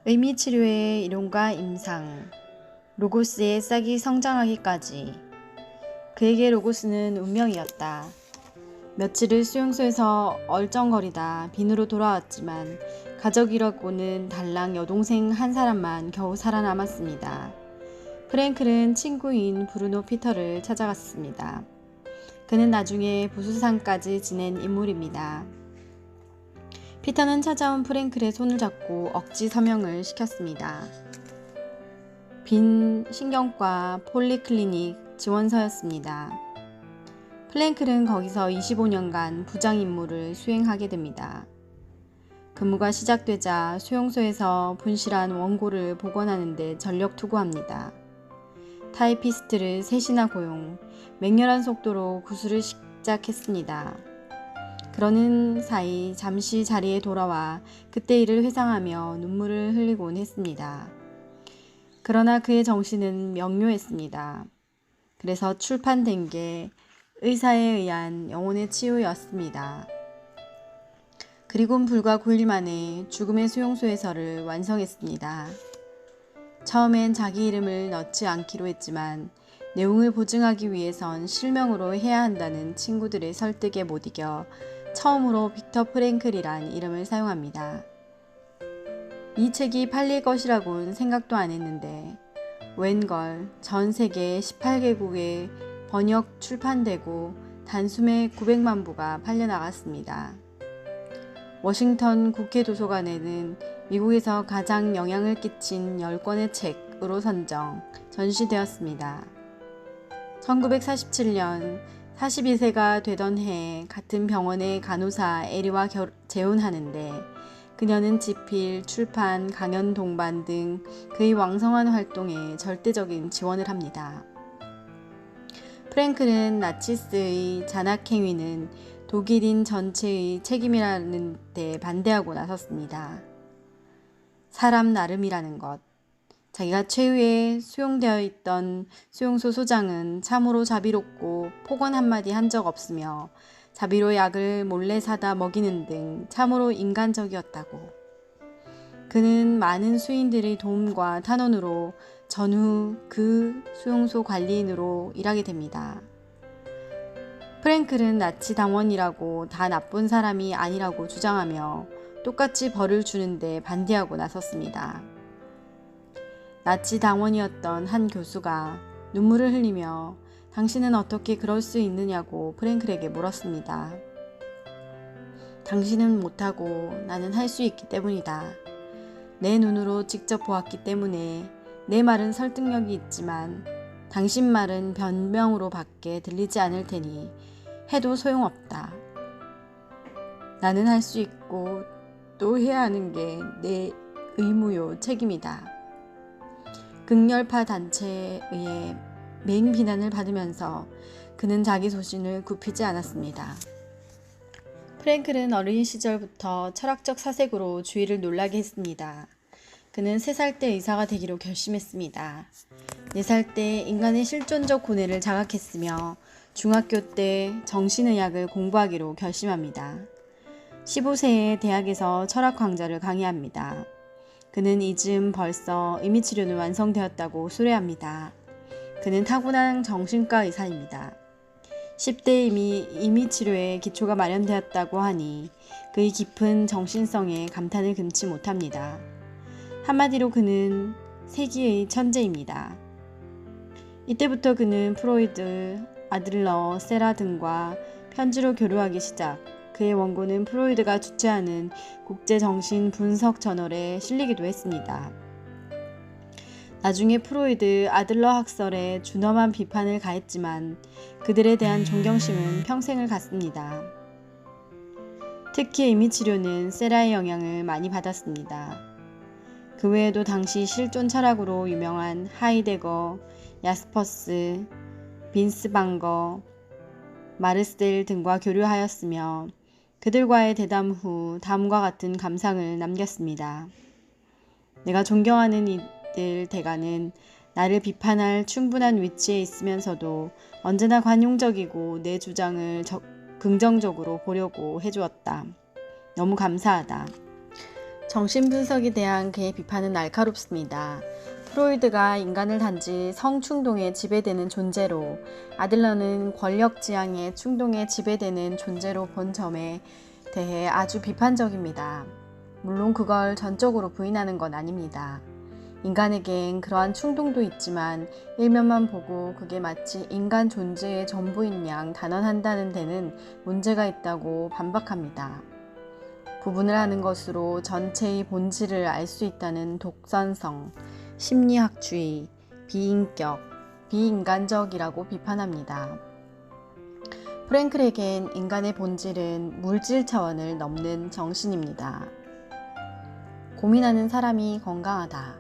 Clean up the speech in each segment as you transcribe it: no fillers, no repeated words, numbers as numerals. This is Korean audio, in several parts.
의미치료의 이론과 임상, 로고스의 싹이 성장하기까지. 그에게 로고스는 운명이었다. 며칠을 수용소에서 얼쩡거리다 빈으로 돌아왔지만 가족이라고는 달랑 여동생 한 사람만 겨우 살아남았습니다. 프랭클은 친구인 브루노 피터를 찾아갔습니다. 그는 나중에 부수상까지 지낸 인물입니다. 피터는 찾아온 프랭클의 손을 잡고 억지 서명을 시켰습니다. 빈 신경과 폴리클리닉 지원서였습니다. 프랭클은 거기서 25년간 부장 임무를 수행하게 됩니다. 근무가 시작되자 수용소에서 분실한 원고를 복원하는 데 전력 투구합니다. 타이피스트를 셋이나 고용, 맹렬한 속도로 구술을 시작했습니다. 그러는 사이 잠시 자리에 돌아와 그때 일을 회상하며 눈물을 흘리곤 했습니다. 그러나 그의 정신은 명료했습니다. 그래서 출판된 게 의사에 의한 영혼의 치유였습니다. 그리곤 불과 9일 만에 죽음의 수용소에서를 완성했습니다. 처음엔 자기 이름을 넣지 않기로 했지만 내용을 보증하기 위해선 실명으로 해야 한다는 친구들의 설득에 못 이겨 처음으로 빅터 프랭클이란 이름을 사용합니다. 이 책이 팔릴 것이라고는 생각도 안 했는데 웬걸 전 세계 18개국에 번역 출판되고 단숨에 900만 부가 팔려나갔습니다. 워싱턴 국회 도서관에는 미국에서 가장 영향을 끼친 10권의 책으로 전시되었습니다. 1947년 42세가 되던 해에 같은 병원의 간호사 에리와 재혼하는데 그녀는 집필, 출판, 강연 동반 등 그의 왕성한 활동에 절대적인 지원을 합니다. 프랭클은 나치스의 잔악행위는 독일인 전체의 책임이라는 데 반대하고 나섰습니다. 사람 나름이라는 것. 자기가 최후에 수용되어 있던 수용소 소장은 참으로 자비롭고 폭언 한마디 한 적 없으며 자비로 약을 몰래 사다 먹이는 등 참으로 인간적이었다고. 그는 많은 수인들의 도움과 탄원으로 전후 그 수용소 관리인으로 일하게 됩니다. 프랭클은 나치 당원이라고 다 나쁜 사람이 아니라고 주장하며 똑같이 벌을 주는데 반대하고 나섰습니다. 나치 당원이었던 한 교수가 눈물을 흘리며 당신은 어떻게 그럴 수 있느냐고 프랭클에게 물었습니다. 당신은 못하고 나는 할 수 있기 때문이다. 내 눈으로 직접 보았기 때문에 내 말은 설득력이 있지만 당신 말은 변명으로 밖에 들리지 않을 테니 해도 소용없다. 나는 할 수 있고 또 해야 하는 게 내 의무요 책임이다. 극렬파 단체에 의해 맹비난을 받으면서 그는 자기 소신을 굽히지 않았습니다. 프랭클은 어린 시절부터 철학적 사색으로 주위를 놀라게 했습니다. 그는 3살 때 의사가 되기로 결심했습니다. 4살 때 인간의 실존적 고뇌를 자각했으며 중학교 때 정신의학을 공부하기로 결심합니다. 15세에 대학에서 철학 강좌를 강의합니다. 그는 이쯤 벌써 의미치료는 완성되었다고 수레합니다. 그는 타고난 정신과 의사입니다. 10대에 이미 의미치료의 기초가 마련되었다고 하니 그의 깊은 정신성에 감탄을 금치 못합니다. 한마디로 그는 세기의 천재입니다. 이때부터 그는 프로이드, 아들러, 세라 등과 편지로 교류하기 시작. 그의 원고는 프로이드가 주최하는 국제정신분석저널에 실리기도 했습니다. 나중에 프로이드, 아들러 학설에 준엄한 비판을 가했지만 그들에 대한 존경심은 평생을 갔습니다. 특히 의미치료는 세라의 영향을 많이 받았습니다. 그 외에도 당시 실존 철학으로 유명한 하이데거, 야스퍼스, 빈스방거, 마르셀 등과 교류하였으며 그들과의 대담 후 다음과 같은 감상을 남겼습니다. 내가 존경하는 이들 대가는 나를 비판할 충분한 위치에 있으면서도 언제나 관용적이고 내 주장을 긍정적으로 보려고 해주었다. 너무 감사하다. 정신분석에 대한 그의 비판은 날카롭습니다. 프로이드가 인간을 단지 성충동에 지배되는 존재로, 아들러는 권력지향의 충동에 지배되는 존재로 본 점에 대해 아주 비판적입니다. 물론 그걸 전적으로 부인하는 건 아닙니다. 인간에겐 그러한 충동도 있지만 일면만 보고 그게 마치 인간 존재의 전부인 양 단언한다는 데는 문제가 있다고 반박합니다. 구분을 하는 것으로 전체의 본질을 알 수 있다는 독선성, 심리학주의, 비인격, 비인간적이라고 비판합니다. 프랭클에겐 인간의 본질은 물질 차원을 넘는 정신입니다. 고민하는 사람이 건강하다.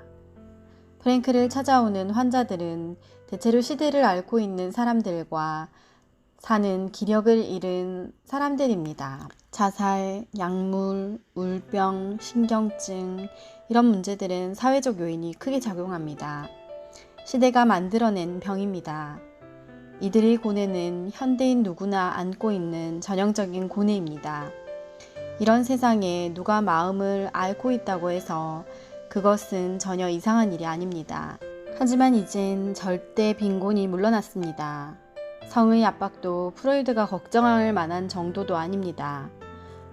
프랭클을 찾아오는 환자들은 대체로 시대를 앓고 있는 사람들과 사는 기력을 잃은 사람들입니다. 자살, 약물, 울병, 신경증 이런 문제들은 사회적 요인이 크게 작용합니다. 시대가 만들어낸 병입니다. 이들의 고뇌는 현대인 누구나 안고 있는 전형적인 고뇌입니다. 이런 세상에 누가 마음을 앓고 있다고 해서 그것은 전혀 이상한 일이 아닙니다. 하지만 이젠 절대 빈곤이 물러났습니다. 성의 압박도 프로이드가 걱정할 만한 정도도 아닙니다.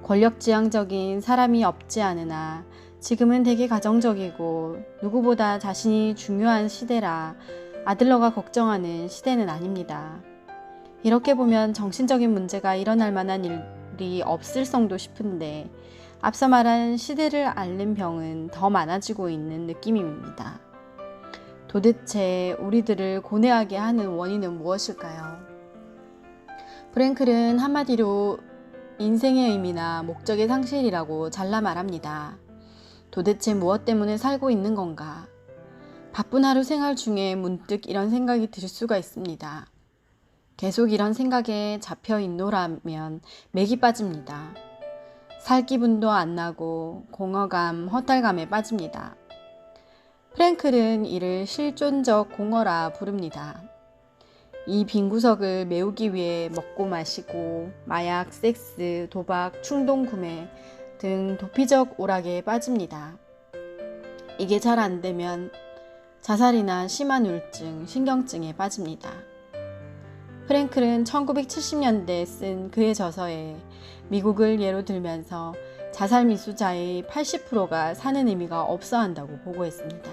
권력지향적인 사람이 없지 않으나 지금은 되게 가정적이고 누구보다 자신이 중요한 시대라 아들러가 걱정하는 시대는 아닙니다. 이렇게 보면 정신적인 문제가 일어날 만한 일이 없을성도 싶은데 앞서 말한 시대를 앓는 병은 더 많아지고 있는 느낌입니다. 도대체 우리들을 고뇌하게 하는 원인은 무엇일까요? 프랭클은 한마디로 인생의 의미나 목적의 상실이라고 잘라 말합니다. 도대체 무엇 때문에 살고 있는 건가? 바쁜 하루 생활 중에 문득 이런 생각이 들 수가 있습니다. 계속 이런 생각에 잡혀 있노라면 맥이 빠집니다. 살 기분도 안 나고 공허감, 허탈감에 빠집니다. 프랭클은 이를 실존적 공허라 부릅니다. 이 빈 구석을 메우기 위해 먹고 마시고 마약, 섹스, 도박, 충동 구매 등 도피적 오락에 빠집니다. 이게 잘 안 되면 자살이나 심한 우울증, 신경증에 빠집니다. 프랭클은 1970년대에 쓴 그의 저서에 미국을 예로 들면서 자살 미수자의 80%가 사는 의미가 없어 한다고 보고했습니다.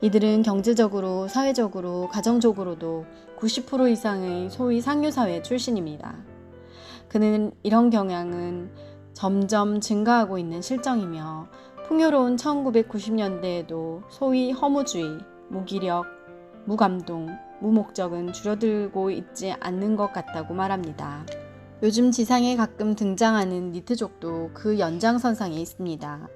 이들은 경제적으로, 사회적으로, 가정적으로도 90% 이상의 소위 상류사회 출신입니다. 그는 이런 경향은 점점 증가하고 있는 실정이며 풍요로운 1990년대에도 소위 허무주의, 무기력, 무감동, 무목적은 줄어들고 있지 않는 것 같다고 말합니다. 요즘 지상에 가끔 등장하는 니트족도 그 연장선상에 있습니다.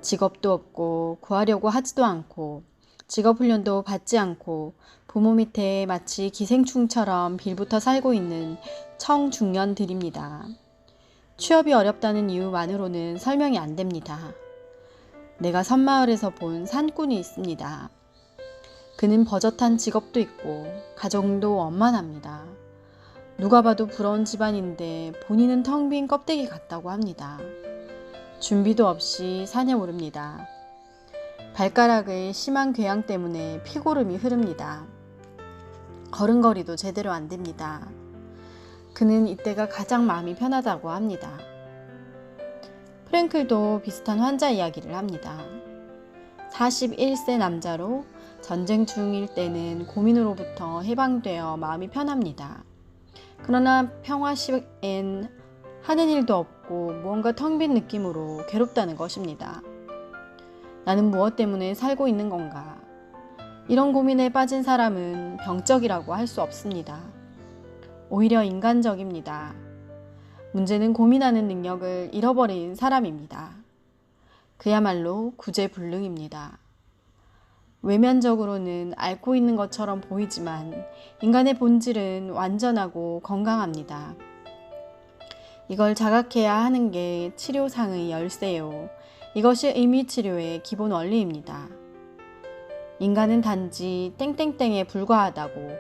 직업도 없고 구하려고 하지도 않고 직업훈련도 받지 않고 부모 밑에 마치 기생충처럼 빌붙어 살고 있는 청중년들입니다. 취업이 어렵다는 이유만으로는 설명이 안 됩니다. 내가 섬마을에서 본 산꾼이 있습니다. 그는 버젓한 직업도 있고 가정도 원만합니다. 누가 봐도 부러운 집안인데 본인은 텅 빈 껍데기 같다고 합니다. 준비도 없이 산에 오릅니다. 발가락의 심한 궤양 때문에 피고름이 흐릅니다. 걸음걸이도 제대로 안 됩니다. 그는 이때가 가장 마음이 편하다고 합니다. 프랭클도 비슷한 환자 이야기를 합니다. 41세 남자로 전쟁 중일 때는 고민으로부터 해방되어 마음이 편합니다. 그러나 평화 시엔 하는 일도 없고 무언가 텅 빈 느낌으로 괴롭다는 것입니다. 나는 무엇 때문에 살고 있는 건가? 이런 고민에 빠진 사람은 병적이라고 할 수 없습니다. 오히려 인간적입니다. 문제는 고민하는 능력을 잃어버린 사람입니다. 그야말로 구제불능입니다. 외면적으로는 앓고 있는 것처럼 보이지만 인간의 본질은 완전하고 건강합니다. 이걸 자각해야 하는 게 치료상의 열쇠요. 이것이 의미치료의 기본 원리입니다. 인간은 단지 땡땡땡에 불과하다고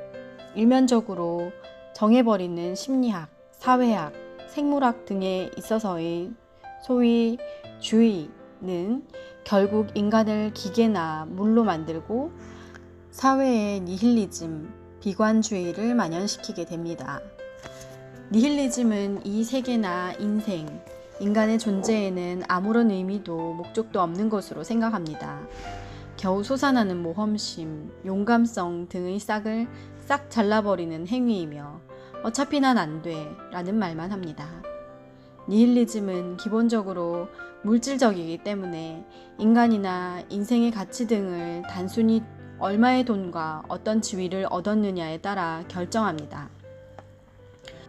일면적으로 정해버리는 심리학, 사회학, 생물학 등에 있어서의 소위 주의, 결국 인간을 기계나 물로 만들고 사회의 니힐리즘, 비관주의를 만연시키게 됩니다. 니힐리즘은 이 세계나 인생, 인간의 존재에는 아무런 의미도 목적도 없는 것으로 생각합니다. 겨우 솟아나는 모험심, 용감성 등의 싹을 싹 잘라버리는 행위이며 어차피 난 안 돼 라는 말만 합니다. 니힐리즘은 기본적으로 물질적이기 때문에 인간이나 인생의 가치 등을 단순히 얼마의 돈과 어떤 지위를 얻었느냐에 따라 결정합니다.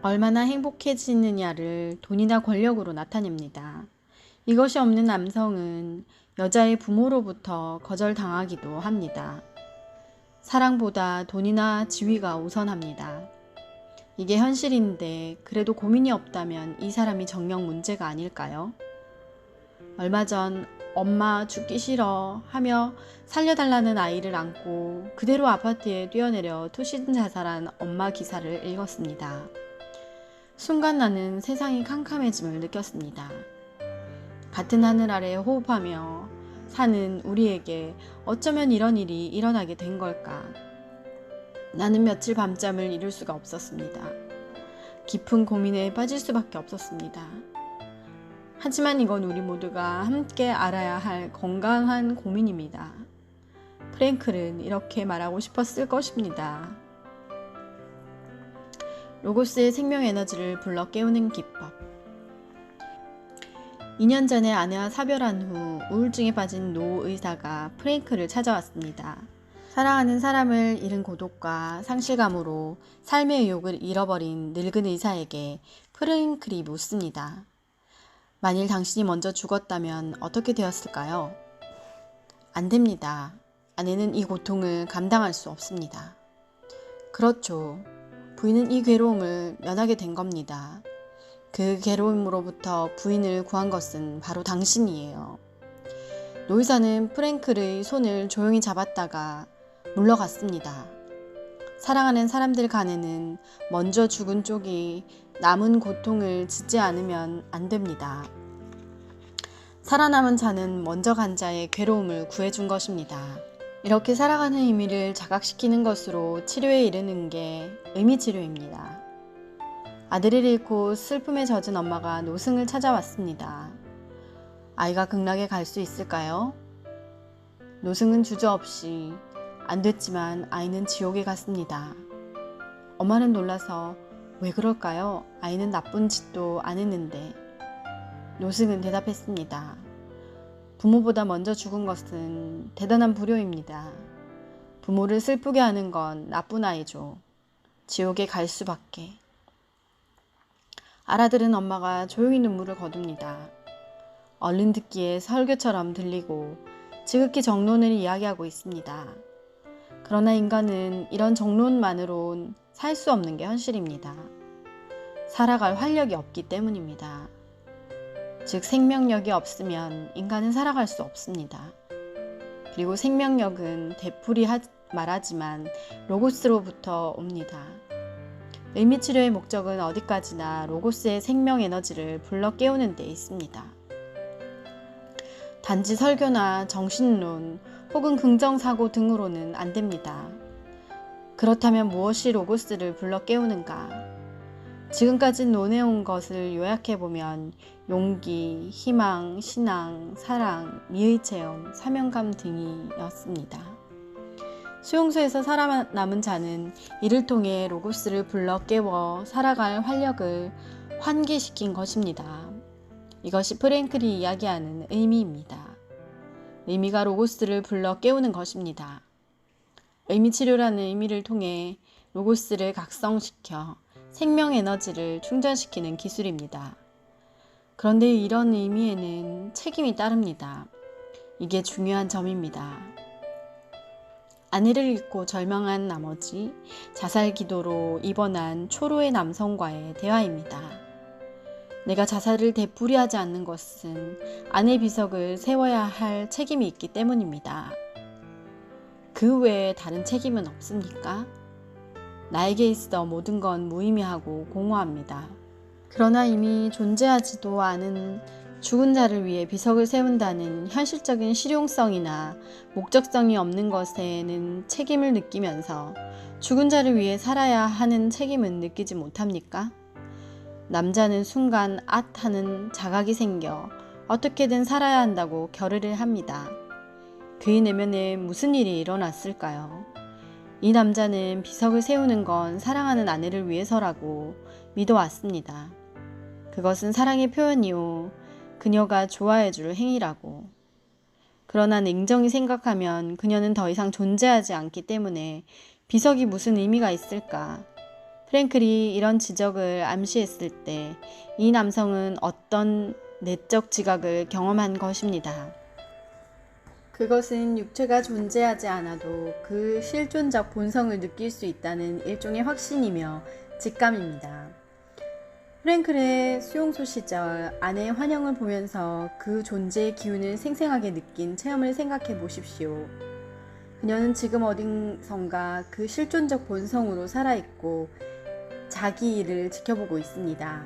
얼마나 행복해지느냐를 돈이나 권력으로 나타냅니다. 이것이 없는 남성은 여자의 부모로부터 거절당하기도 합니다. 사랑보다 돈이나 지위가 우선합니다. 이게 현실인데 그래도 고민이 없다면 이 사람이 정녕 문제가 아닐까요? 얼마 전 엄마 죽기 싫어 하며 살려달라는 아이를 안고 그대로 아파트에 뛰어내려 투신 자살한 엄마 기사를 읽었습니다. 순간 나는 세상이 캄캄해짐을 느꼈습니다. 같은 하늘 아래 호흡하며 사는 우리에게 어쩌면 이런 일이 일어나게 된 걸까? 나는 며칠 밤잠을 이룰 수가 없었습니다. 깊은 고민에 빠질 수밖에 없었습니다. 하지만 이건 우리 모두가 함께 알아야 할 건강한 고민입니다. 프랭클은 이렇게 말하고 싶었을 것입니다. 로고스의 생명 에너지를 불러 깨우는 기법. 2년 전에 아내와 사별한 후 우울증에 빠진 노 의사가 프랭클을 찾아왔습니다. 사랑하는 사람을 잃은 고독과 상실감으로 삶의 의욕을 잃어버린 늙은 의사에게 프랭클이 묻습니다. 만일 당신이 먼저 죽었다면 어떻게 되었을까요? 안 됩니다. 아내는 이 고통을 감당할 수 없습니다. 그렇죠. 부인은 이 괴로움을 면하게 된 겁니다. 그 괴로움으로부터 부인을 구한 것은 바로 당신이에요. 노 의사는 프랭클의 손을 조용히 잡았다가 물러갔습니다. 사랑하는 사람들 간에는 먼저 죽은 쪽이 남은 고통을 짓지 않으면 안 됩니다. 살아남은 자는 먼저 간 자의 괴로움을 구해준 것입니다. 이렇게 살아가는 의미를 자각시키는 것으로 치료에 이르는 게 의미치료입니다. 아들을 잃고 슬픔에 젖은 엄마가 노승을 찾아왔습니다. 아이가 극락에 갈 수 있을까요? 노승은 주저없이 안 됐지만 아이는 지옥에 갔습니다. 엄마는 놀라서 왜 그럴까요? 아이는 나쁜 짓도 안 했는데. 노승은 대답했습니다. 부모보다 먼저 죽은 것은 대단한 불효입니다. 부모를 슬프게 하는 건 나쁜 아이죠. 지옥에 갈 수밖에. 알아들은 엄마가 조용히 눈물을 거둡니다. 얼른 듣기에 설교처럼 들리고 지극히 정론을 이야기하고 있습니다. 그러나 인간은 이런 정론만으론 살 수 없는 게 현실입니다. 살아갈 활력이 없기 때문입니다. 즉 생명력이 없으면 인간은 살아갈 수 없습니다. 그리고 생명력은 되풀이 말하지만 로고스로부터 옵니다. 의미치료의 목적은 어디까지나 로고스의 생명 에너지를 불러 깨우는 데 있습니다. 단지 설교나 정신론 혹은 긍정사고 등으로는 안 됩니다. 그렇다면 무엇이 로고스를 불러 깨우는가? 지금까지 논해온 것을 요약해보면 용기, 희망, 신앙, 사랑, 미의 체험, 사명감 등이었습니다. 수용소에서 살아남은 자는 이를 통해 로고스를 불러 깨워 살아갈 활력을 환기시킨 것입니다. 이것이 프랭클이 이야기하는 의미입니다. 의미가 로고스를 불러 깨우는 것입니다. 의미치료라는 의미를 통해 로고스를 각성시켜 생명 에너지를 충전시키는 기술입니다. 그런데 이런 의미에는 책임이 따릅니다. 이게 중요한 점입니다. 아내를 잃고 절망한 나머지 자살 기도로 입원한 초로의 남성과의 대화입니다. 내가 자살을 되풀이하지 않는 것은 아내 비석을 세워야 할 책임이 있기 때문입니다. 그 외에 다른 책임은 없습니까? 나에게 있어 모든 건 무의미하고 공허합니다. 그러나 이미 존재하지도 않은 죽은 자를 위해 비석을 세운다는 현실적인 실용성이나 목적성이 없는 것에는 책임을 느끼면서 죽은 자를 위해 살아야 하는 책임은 느끼지 못합니까? 남자는 순간 하는 자각이 생겨 어떻게든 살아야 한다고 결의를 합니다. 그의 내면에 무슨 일이 일어났을까요? 이 남자는 비석을 세우는 건 사랑하는 아내를 위해서라고 믿어왔습니다. 그것은 사랑의 표현이요. 그녀가 좋아해줄 행위라고. 그러나 냉정히 생각하면 그녀는 더 이상 존재하지 않기 때문에 비석이 무슨 의미가 있을까? 프랭클이 이런 지적을 암시했을 때 이 남성은 어떤 내적 지각을 경험한 것입니다. 그것은 육체가 존재하지 않아도 그 실존적 본성을 느낄 수 있다는 일종의 확신이며 직감입니다. 프랭클의 수용소 시절 아내의 환영을 보면서 그 존재의 기운을 생생하게 느낀 체험을 생각해 보십시오. 그녀는 지금 어딘선가 그 실존적 본성으로 살아있고 자기 일을 지켜보고 있습니다.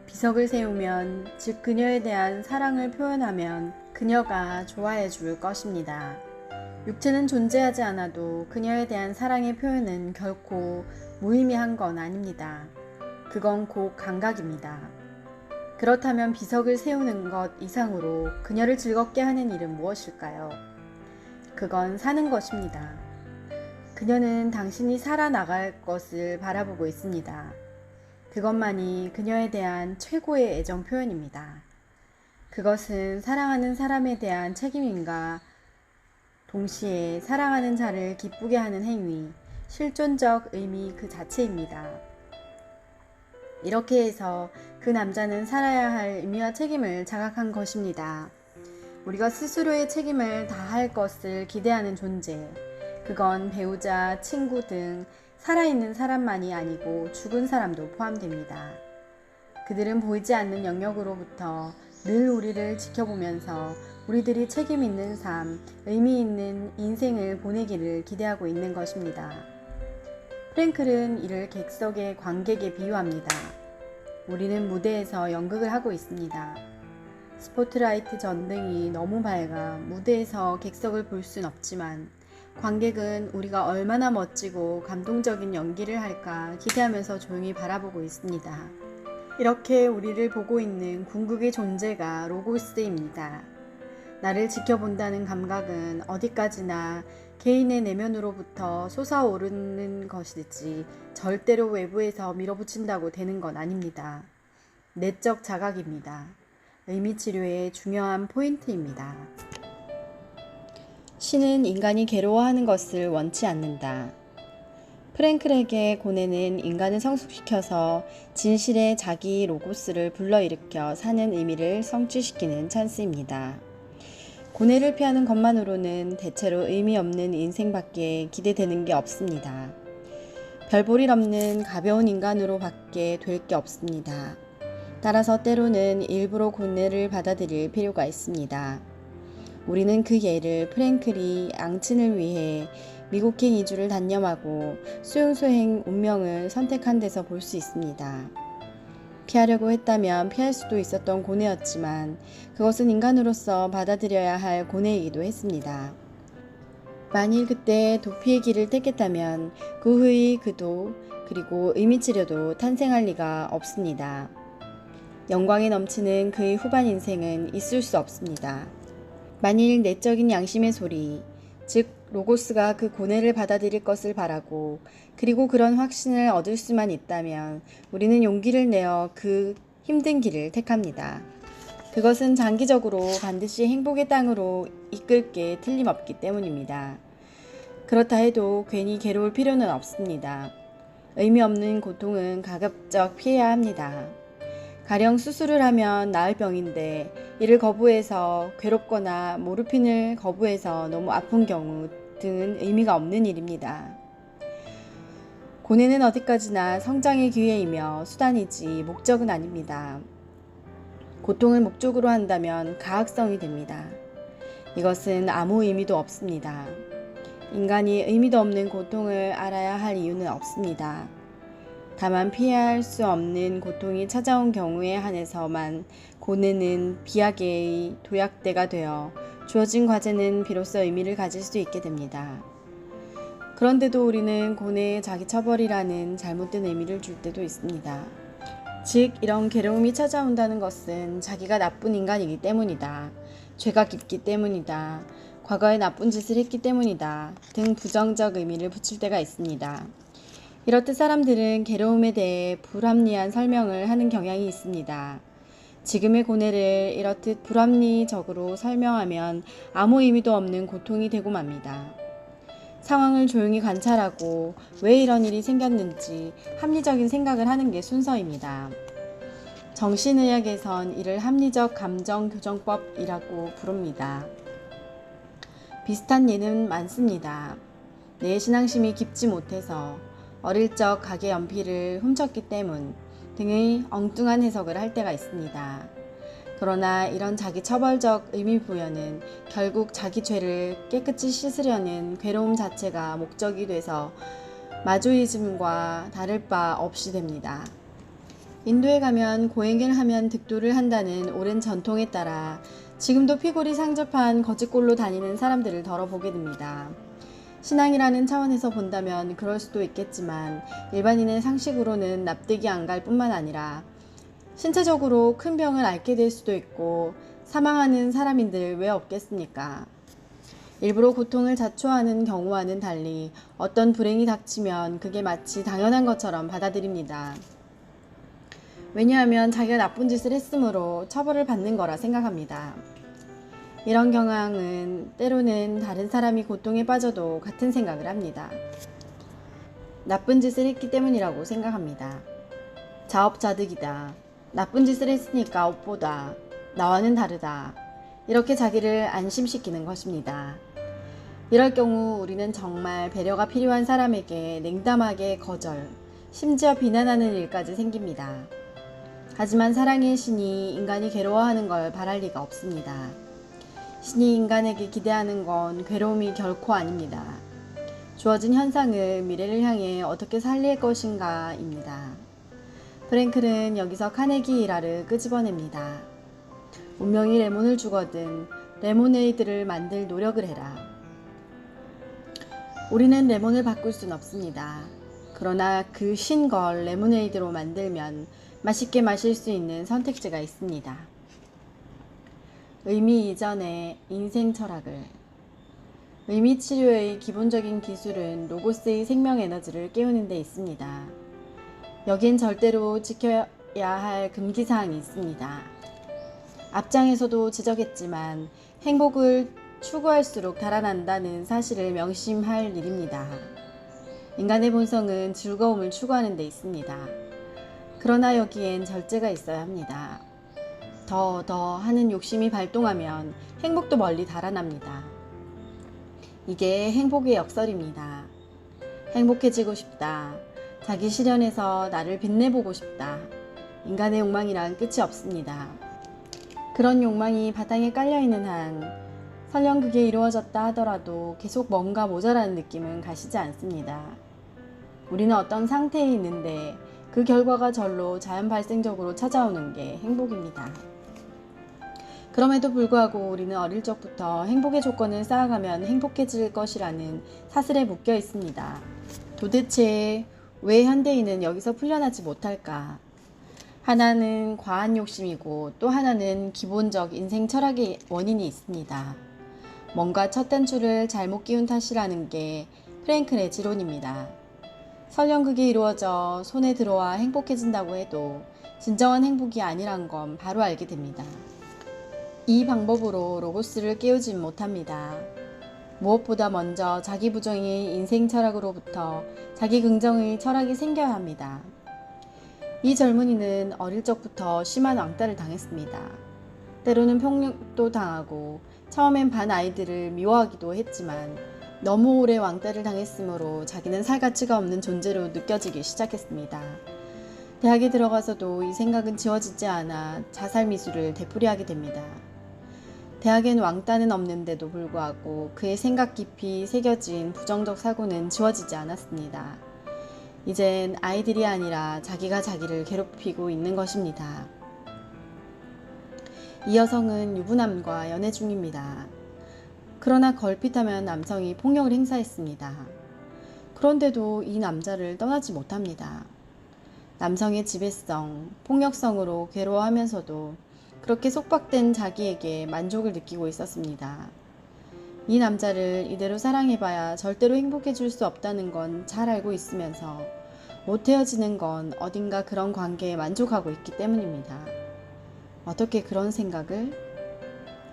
비석을 세우면, 즉 그녀에 대한 사랑을 표현하면 그녀가 좋아해 줄 것입니다. 육체는 존재하지 않아도 그녀에 대한 사랑의 표현은 결코 무의미한 건 아닙니다. 그건 곧 감각입니다. 그렇다면 비석을 세우는 것 이상으로 그녀를 즐겁게 하는 일은 무엇일까요? 그건 사는 것입니다. 그녀는 당신이 살아나갈 것을 바라보고 있습니다. 그것만이 그녀에 대한 최고의 애정 표현입니다. 그것은 사랑하는 사람에 대한 책임인가 동시에 사랑하는 자를 기쁘게 하는 행위, 실존적 의미 그 자체입니다. 이렇게 해서 그 남자는 살아야 할 의미와 책임을 자각한 것입니다. 우리가 스스로의 책임을 다할 것을 기대하는 존재, 그건 배우자, 친구 등 살아있는 사람만이 아니고 죽은 사람도 포함됩니다. 그들은 보이지 않는 영역으로부터 늘 우리를 지켜보면서 우리들이 책임 있는 삶, 의미 있는 인생을 보내기를 기대하고 있는 것입니다. 프랭클은 이를 객석의 관객에 비유합니다. 우리는 무대에서 연극을 하고 있습니다. 스포트라이트 전등이 너무 밝아 무대에서 객석을 볼 순 없지만 관객은 우리가 얼마나 멋지고 감동적인 연기를 할까 기대하면서 조용히 바라보고 있습니다. 이렇게 우리를 보고 있는 궁극의 존재가 로고스입니다. 나를 지켜본다는 감각은 어디까지나 개인의 내면으로부터 솟아오르는 것이지 절대로 외부에서 밀어붙인다고 되는 건 아닙니다. 내적 자각입니다. 의미치료의 중요한 포인트입니다. 신은 인간이 괴로워하는 것을 원치 않는다. 프랭클에게 고뇌는 인간을 성숙시켜서 진실의 자기 로고스를 불러일으켜 사는 의미를 성취시키는 찬스입니다. 고뇌를 피하는 것만으로는 대체로 의미 없는 인생밖에 기대되는 게 없습니다. 별볼일 없는 가벼운 인간으로 밖에 될 게 없습니다. 따라서 때로는 일부러 고뇌를 받아들일 필요가 있습니다. 우리는 그 예를 프랭클이 앙친을 위해 미국행 이주를 단념하고 수용소행 운명을 선택한 데서 볼 수 있습니다. 피하려고 했다면 피할 수도 있었던 고뇌였지만 그것은 인간으로서 받아들여야 할 고뇌이기도 했습니다. 만일 그때 도피의 길을 택했다면 그 후의 그도 그리고 의미치료도 탄생할 리가 없습니다. 영광에 넘치는 그의 후반 인생은 있을 수 없습니다. 만일 내적인 양심의 소리, 즉 로고스가 그 고뇌를 받아들일 것을 바라고 그리고 그런 확신을 얻을 수만 있다면 우리는 용기를 내어 그 힘든 길을 택합니다. 그것은 장기적으로 반드시 행복의 땅으로 이끌 게 틀림없기 때문입니다. 그렇다 해도 괜히 괴로울 필요는 없습니다. 의미 없는 고통은 가급적 피해야 합니다. 가령 수술을 하면 나을 병인데 이를 거부해서 괴롭거나 모르핀을 거부해서 너무 아픈 경우 등은 의미가 없는 일입니다. 고뇌는 어디까지나 성장의 기회이며 수단이지 목적은 아닙니다. 고통을 목적으로 한다면 가학성이 됩니다. 이것은 아무 의미도 없습니다. 인간이 의미도 없는 고통을 알아야 할 이유는 없습니다. 다만 피할 수 없는 고통이 찾아온 경우에 한해서만 고뇌는 비약의 도약대가 되어 주어진 과제는 비로소 의미를 가질 수 있게 됩니다. 그런데도 우리는 고뇌에 자기 처벌이라는 잘못된 의미를 줄 때도 있습니다. 즉, 이런 괴로움이 찾아온다는 것은 자기가 나쁜 인간이기 때문이다, 죄가 깊기 때문이다, 과거에 나쁜 짓을 했기 때문이다 등 부정적 의미를 붙일 때가 있습니다. 이렇듯 사람들은 괴로움에 대해 불합리한 설명을 하는 경향이 있습니다. 지금의 고뇌를 이렇듯 불합리적으로 설명하면 아무 의미도 없는 고통이 되고 맙니다. 상황을 조용히 관찰하고 왜 이런 일이 생겼는지 합리적인 생각을 하는 게 순서입니다. 정신의학에선 이를 합리적 감정교정법이라고 부릅니다. 비슷한 예는 많습니다. 내 신앙심이 깊지 못해서 어릴 적 가게 연필을 훔쳤기 때문 등의 엉뚱한 해석을 할 때가 있습니다. 그러나 이런 자기 처벌적 의미 부여는 결국 자기 죄를 깨끗이 씻으려는 괴로움 자체가 목적이 돼서 마조이즘과 다를 바 없이 됩니다. 인도에 가면 고행을 하면 득도를 한다는 오랜 전통에 따라 지금도 피골이 상접한 거짓골로 다니는 사람들을 덜어보게 됩니다. 신앙이라는 차원에서 본다면 그럴 수도 있겠지만 일반인의 상식으로는 납득이 안 갈 뿐만 아니라 신체적으로 큰 병을 앓게 될 수도 있고 사망하는 사람인들 왜 없겠습니까? 일부러 고통을 자초하는 경우와는 달리 어떤 불행이 닥치면 그게 마치 당연한 것처럼 받아들입니다. 왜냐하면 자기가 나쁜 짓을 했으므로 처벌을 받는 거라 생각합니다. 이런 경향은 때로는 다른 사람이 고통에 빠져도 같은 생각을 합니다. 나쁜 짓을 했기 때문이라고 생각합니다. 자업자득이다. 나쁜 짓을 했으니까 업보다. 나와는 다르다. 이렇게 자기를 안심시키는 것입니다. 이럴 경우 우리는 정말 배려가 필요한 사람에게 냉담하게 거절, 심지어 비난하는 일까지 생깁니다. 하지만 사랑의 신이 인간이 괴로워하는 걸 바랄 리가 없습니다. 신이 인간에게 기대하는 건 괴로움이 결코 아닙니다. 주어진 현상을 미래를 향해 어떻게 살릴 것인가 입니다. 프랭클은 여기서 카네기 일화를 끄집어냅니다. 운명이 레몬을 주거든 레모네이드를 만들 노력을 해라. 우리는 레몬을 바꿀 순 없습니다. 그러나 그 신 걸 레모네이드로 만들면 맛있게 마실 수 있는 선택지가 있습니다. 의미 이전의 인생 철학을. 의미 치료의 기본적인 기술은 로고스의 생명 에너지를 깨우는 데 있습니다. 여긴 절대로 지켜야 할 금기사항이 있습니다. 앞장에서도 지적했지만 행복을 추구할수록 달아난다는 사실을 명심할 일입니다. 인간의 본성은 즐거움을 추구하는 데 있습니다. 그러나 여기엔 절제가 있어야 합니다. 더 하는 욕심이 발동하면 행복도 멀리 달아납니다. 이게 행복의 역설입니다. 행복해지고 싶다. 자기 실현에서 나를 빛내보고 싶다. 인간의 욕망이란 끝이 없습니다. 그런 욕망이 바탕에 깔려있는 한 설령 그게 이루어졌다 하더라도 계속 뭔가 모자라는 느낌은 가시지 않습니다. 우리는 어떤 상태에 있는데 그 결과가 절로 자연 발생적으로 찾아오는 게 행복입니다. 그럼에도 불구하고 우리는 어릴 적부터 행복의 조건을 쌓아가면 행복해질 것이라는 사슬에 묶여 있습니다. 도대체 왜 현대인은 여기서 풀려나지 못할까? 하나는 과한 욕심이고 또 하나는 기본적 인생 철학의 원인이 있습니다. 뭔가 첫 단추를 잘못 끼운 탓이라는 게 프랭클의 지론입니다. 설령 그게 이루어져 손에 들어와 행복해진다고 해도 진정한 행복이 아니란 건 바로 알게 됩니다. 이 방법으로 로고스를 깨우진 못합니다. 무엇보다 먼저 자기 부정의 인생 철학으로부터 자기 긍정의 철학이 생겨야 합니다. 이 젊은이는 어릴 적부터 심한 왕따를 당했습니다. 때로는 폭력도 당하고 처음엔 반 아이들을 미워하기도 했지만 너무 오래 왕따를 당했으므로 자기는 살 가치가 없는 존재로 느껴지기 시작했습니다. 대학에 들어가서도 이 생각은 지워지지 않아 자살 미술을 되풀이하게 됩니다. 대학엔 왕따는 없는데도 불구하고 그의 생각 깊이 새겨진 부정적 사고는 지워지지 않았습니다. 이젠 아이들이 아니라 자기가 자기를 괴롭히고 있는 것입니다. 이 여성은 유부남과 연애 중입니다. 그러나 걸핏하면 남성이 폭력을 행사했습니다. 그런데도 이 남자를 떠나지 못합니다. 남성의 지배성, 폭력성으로 괴로워하면서도 그렇게 속박된 자기에게 만족을 느끼고 있었습니다. 이 남자를 이대로 사랑해봐야 절대로 행복해질 수 없다는 건 잘 알고 있으면서 못 헤어지는 건 어딘가 그런 관계에 만족하고 있기 때문입니다. 어떻게 그런 생각을?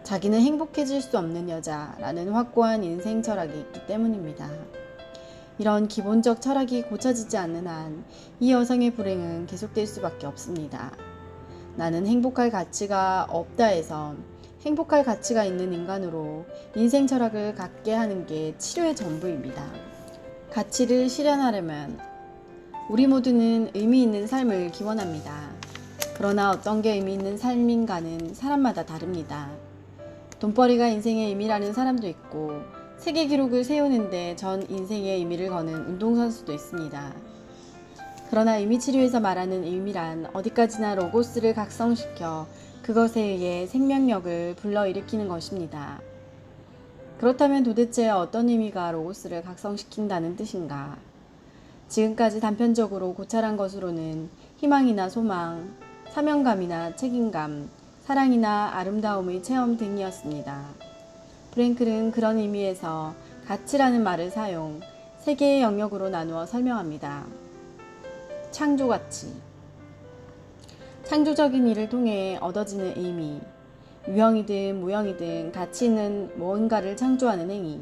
자기는 행복해질 수 없는 여자라는 확고한 인생 철학이 있기 때문입니다. 이런 기본적 철학이 고쳐지지 않는 한 이 여성의 불행은 계속될 수밖에 없습니다. 나는 행복할 가치가 없다 해서 행복할 가치가 있는 인간으로 인생 철학을 갖게 하는 게 치료의 전부입니다. 가치를 실현하려면 우리 모두는 의미 있는 삶을 기원합니다. 그러나 어떤 게 의미 있는 삶인가는 사람마다 다릅니다. 돈벌이가 인생의 의미라는 사람도 있고 세계 기록을 세우는데 전 인생의 의미를 거는 운동선수도 있습니다. 그러나 의미치료에서 말하는 의미란 어디까지나 로고스를 각성시켜 그것에 의해 생명력을 불러일으키는 것입니다. 그렇다면 도대체 어떤 의미가 로고스를 각성시킨다는 뜻인가? 지금까지 단편적으로 고찰한 것으로는 희망이나 소망, 사명감이나 책임감, 사랑이나 아름다움의 체험 등이었습니다. 프랭클은 그런 의미에서 가치라는 말을 사용, 세 개의 영역으로 나누어 설명합니다. 창조가치. 창조적인 일을 통해 얻어지는 의미, 유형이든 무형이든 가치 있는 무언가를 창조하는 행위,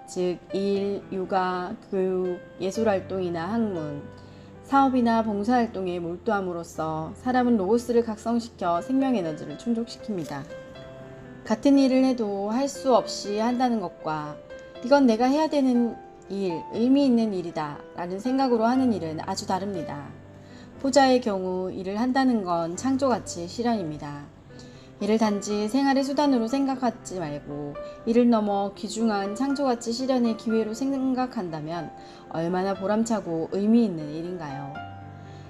즉 일, 육아, 교육, 예술활동이나 학문, 사업이나 봉사활동에 몰두함으로써 사람은 로고스를 각성시켜 생명에너지를 충족시킵니다. 같은 일을 해도 할 수 없이 한다는 것과 이건 내가 해야 되는 일, 의미 있는 일이다 라는 생각으로 하는 일은 아주 다릅니다. 포자의 경우 일을 한다는 건 창조가치의 실현입니다. 이를 단지 생활의 수단으로 생각하지 말고 이를 넘어 귀중한 창조가치 실현의 기회로 생각한다면 얼마나 보람차고 의미 있는 일인가요?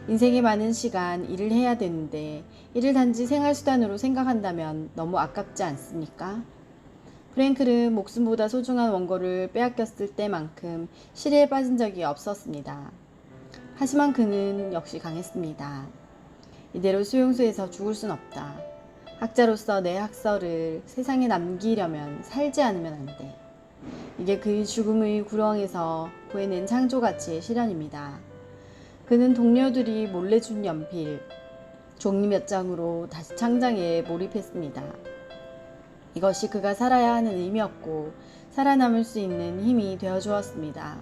인생의 많은 시간 일을 해야 되는데 이를 단지 생활 수단으로 생각한다면 너무 아깝지 않습니까? 프랭클은 목숨보다 소중한 원고를 빼앗겼을 때만큼 시리에 빠진 적이 없었습니다. 하지만 그는 역시 강했습니다. 이대로 수용소에서 죽을 순 없다. 학자로서 내 학설을 세상에 남기려면 살지 않으면 안 돼. 이게 그의 죽음의 구렁에서 구해낸 창조가치의 실현입니다. 그는 동료들이 몰래 준 연필, 종이 몇 장으로 다시 창작에 몰입했습니다. 이것이 그가 살아야 하는 의미였고 살아남을 수 있는 힘이 되어주었습니다.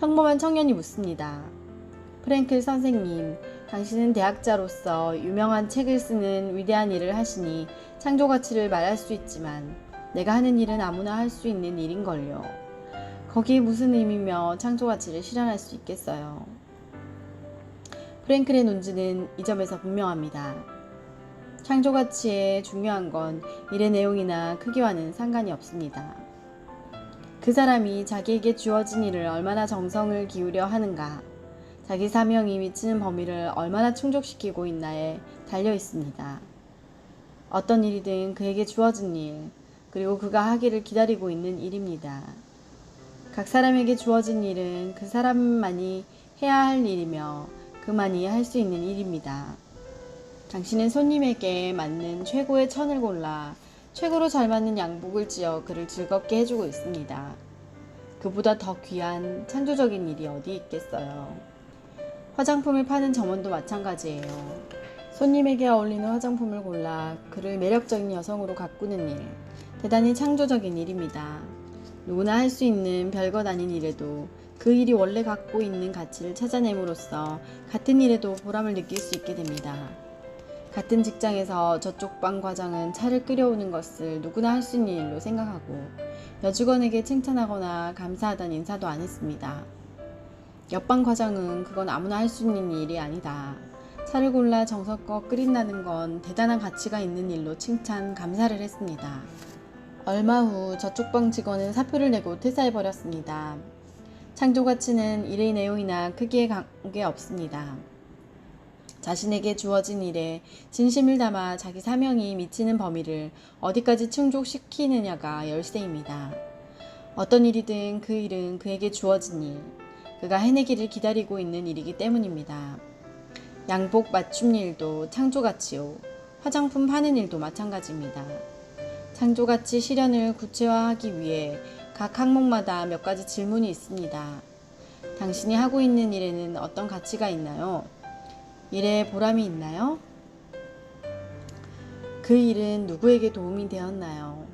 평범한 청년이 묻습니다. 프랭클 선생님, 당신은 대학자로서 유명한 책을 쓰는 위대한 일을 하시니 창조가치를 말할 수 있지만 내가 하는 일은 아무나 할 수 있는 일인걸요. 거기에 무슨 의미며 창조가치를 실현할 수 있겠어요. 프랭클의 논지는 이 점에서 분명합니다. 창조가치의 중요한 건 일의 내용이나 크기와는 상관이 없습니다. 그 사람이 자기에게 주어진 일을 얼마나 정성을 기울여 하는가, 자기 사명이 미치는 범위를 얼마나 충족시키고 있나에 달려 있습니다. 어떤 일이든 그에게 주어진 일, 그리고 그가 하기를 기다리고 있는 일입니다. 각 사람에게 주어진 일은 그 사람만이 해야 할 일이며 그만이 할 수 있는 일입니다. 당신은 손님에게 맞는 최고의 천을 골라 최고로 잘 맞는 양복을 지어 그를 즐겁게 해주고 있습니다. 그보다 더 귀한 창조적인 일이 어디 있겠어요. 화장품을 파는 점원도 마찬가지예요. 손님에게 어울리는 화장품을 골라 그를 매력적인 여성으로 가꾸는 일, 대단히 창조적인 일입니다. 누구나 할 수 있는 별것 아닌 일에도 그 일이 원래 갖고 있는 가치를 찾아냄으로써 같은 일에도 보람을 느낄 수 있게 됩니다. 같은 직장에서 저쪽 방 과장은 차를 끓여오는 것을 누구나 할 수 있는 일로 생각하고 여직원에게 칭찬하거나 감사하다는 인사도 안 했습니다. 옆방 과장은 그건 아무나 할 수 있는 일이 아니다. 차를 골라 정성껏 끓인다는 건 대단한 가치가 있는 일로 칭찬, 감사를 했습니다. 얼마 후 저쪽 방 직원은 사표를 내고 퇴사해버렸습니다. 창조 가치는 일의 내용이나 크기에 관계없습니다. 자신에게 주어진 일에 진심을 담아 자기 사명이 미치는 범위를 어디까지 충족시키느냐가 열쇠입니다. 어떤 일이든 그 일은 그에게 주어진 일, 그가 해내기를 기다리고 있는 일이기 때문입니다. 양복 맞춤 일도 창조가치요. 화장품 파는 일도 마찬가지입니다. 창조가치 실현을 구체화하기 위해 각 항목마다 몇 가지 질문이 있습니다. 당신이 하고 있는 일에는 어떤 가치가 있나요? 일에 보람이 있나요? 그 일은 누구에게 도움이 되었나요?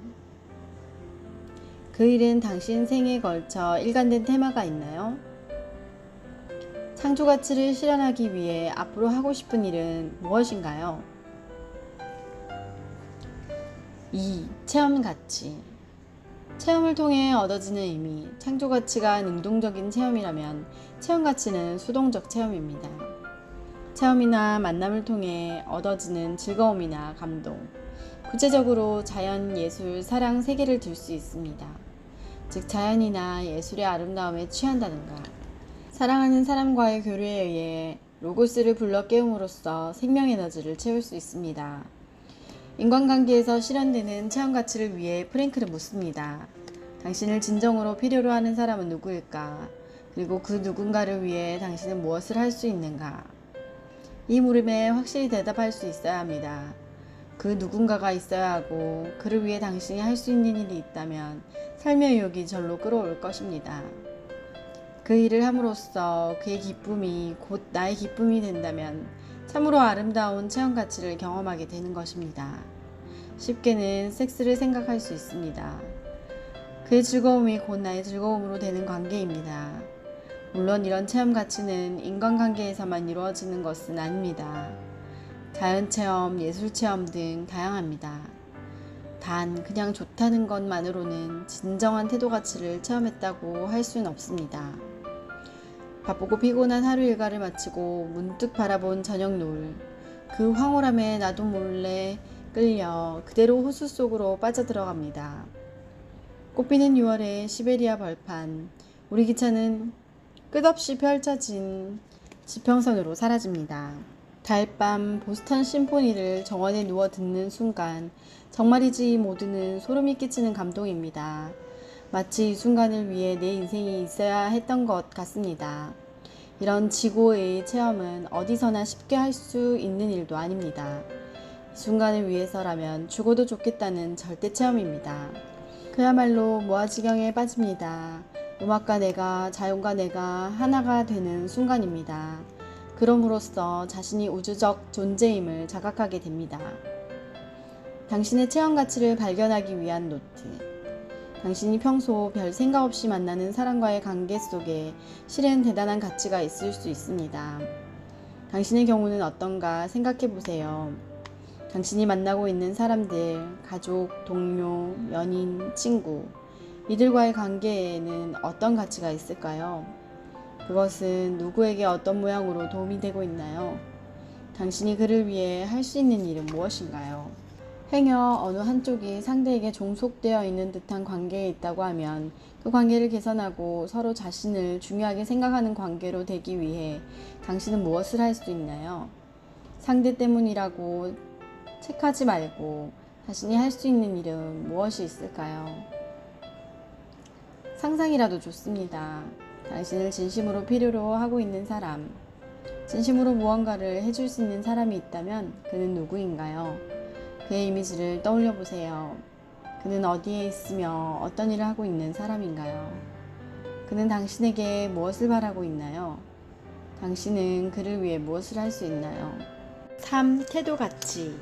그 일은 당신 생에 걸쳐 일관된 테마가 있나요? 창조 가치를 실현하기 위해 앞으로 하고 싶은 일은 무엇인가요? 2. 체험 가치. 체험을 통해 얻어지는 의미. 창조 가치가 능동적인 체험이라면 체험 가치는 수동적 체험입니다. 체험이나 만남을 통해 얻어지는 즐거움이나 감동. 구체적으로 자연, 예술, 사랑 세 개를 들 수 있습니다. 즉 자연이나 예술의 아름다움에 취한다든가 사랑하는 사람과의 교류에 의해 로고스를 불러 깨움으로써 생명 에너지를 채울 수 있습니다. 인간관계에서 실현되는 체험 가치를 위해 프랭크는 묻습니다. 당신을 진정으로 필요로 하는 사람은 누구일까? 그리고 그 누군가를 위해 당신은 무엇을 할 수 있는가? 이 물음에 확실히 대답할 수 있어야 합니다. 그 누군가가 있어야 하고 그를 위해 당신이 할 수 있는 일이 있다면 삶의 의욕이 절로 끌어올 것입니다. 그 일을 함으로써 그의 기쁨이 곧 나의 기쁨이 된다면 참으로 아름다운 체험 가치를 경험하게 되는 것입니다. 쉽게는 섹스를 생각할 수 있습니다. 그의 즐거움이 곧 나의 즐거움으로 되는 관계입니다. 물론 이런 체험 가치는 인간관계에서만 이루어지는 것은 아닙니다. 자연체험, 예술체험 등 다양합니다. 단 그냥 좋다는 것만으로는 진정한 태도 가치를 체험했다고 할 수는 없습니다. 바쁘고 피곤한 하루 일과를 마치고 문득 바라본 저녁 노을. 그 황홀함에 나도 몰래 끌려 그대로 호수 속으로 빠져들어갑니다. 꽃피는 6월의 시베리아 벌판. 우리 기차는 끝없이 펼쳐진 지평선으로 사라집니다. 달밤 보스턴 심포니를 정원에 누워 듣는 순간 정말이지 이 모두는 소름이 끼치는 감동입니다. 마치 이 순간을 위해 내 인생이 있어야 했던 것 같습니다. 이런 지고의 체험은 어디서나 쉽게 할 수 있는 일도 아닙니다. 이 순간을 위해서라면 죽어도 좋겠다는 절대 체험입니다. 그야말로 무아지경에 빠집니다. 음악과 내가, 자연과 내가 하나가 되는 순간입니다. 그럼으로써 자신이 우주적 존재임을 자각하게 됩니다. 당신의 체험 가치를 발견하기 위한 노트. 당신이 평소 별 생각 없이 만나는 사람과의 관계 속에 실은 대단한 가치가 있을 수 있습니다. 당신의 경우는 어떤가 생각해 보세요. 당신이 만나고 있는 사람들, 가족, 동료, 연인, 친구, 이들과의 관계에는 어떤 가치가 있을까요? 그것은 누구에게 어떤 모양으로 도움이 되고 있나요? 당신이 그를 위해 할 수 있는 일은 무엇인가요? 행여 어느 한쪽이 상대에게 종속되어 있는 듯한 관계에 있다고 하면 그 관계를 개선하고 서로 자신을 중요하게 생각하는 관계로 되기 위해 당신은 무엇을 할 수 있나요? 상대 때문이라고 책하지 말고 자신이 할 수 있는 일은 무엇이 있을까요? 상상이라도 좋습니다. 당신을 진심으로 필요로 하고 있는 사람, 진심으로 무언가를 해줄 수 있는 사람이 있다면 그는 누구인가요? 그의 이미지를 떠올려 보세요. 그는 어디에 있으며 어떤 일을 하고 있는 사람인가요? 그는 당신에게 무엇을 바라고 있나요? 당신은 그를 위해 무엇을 할 수 있나요? 3. 태도 가치.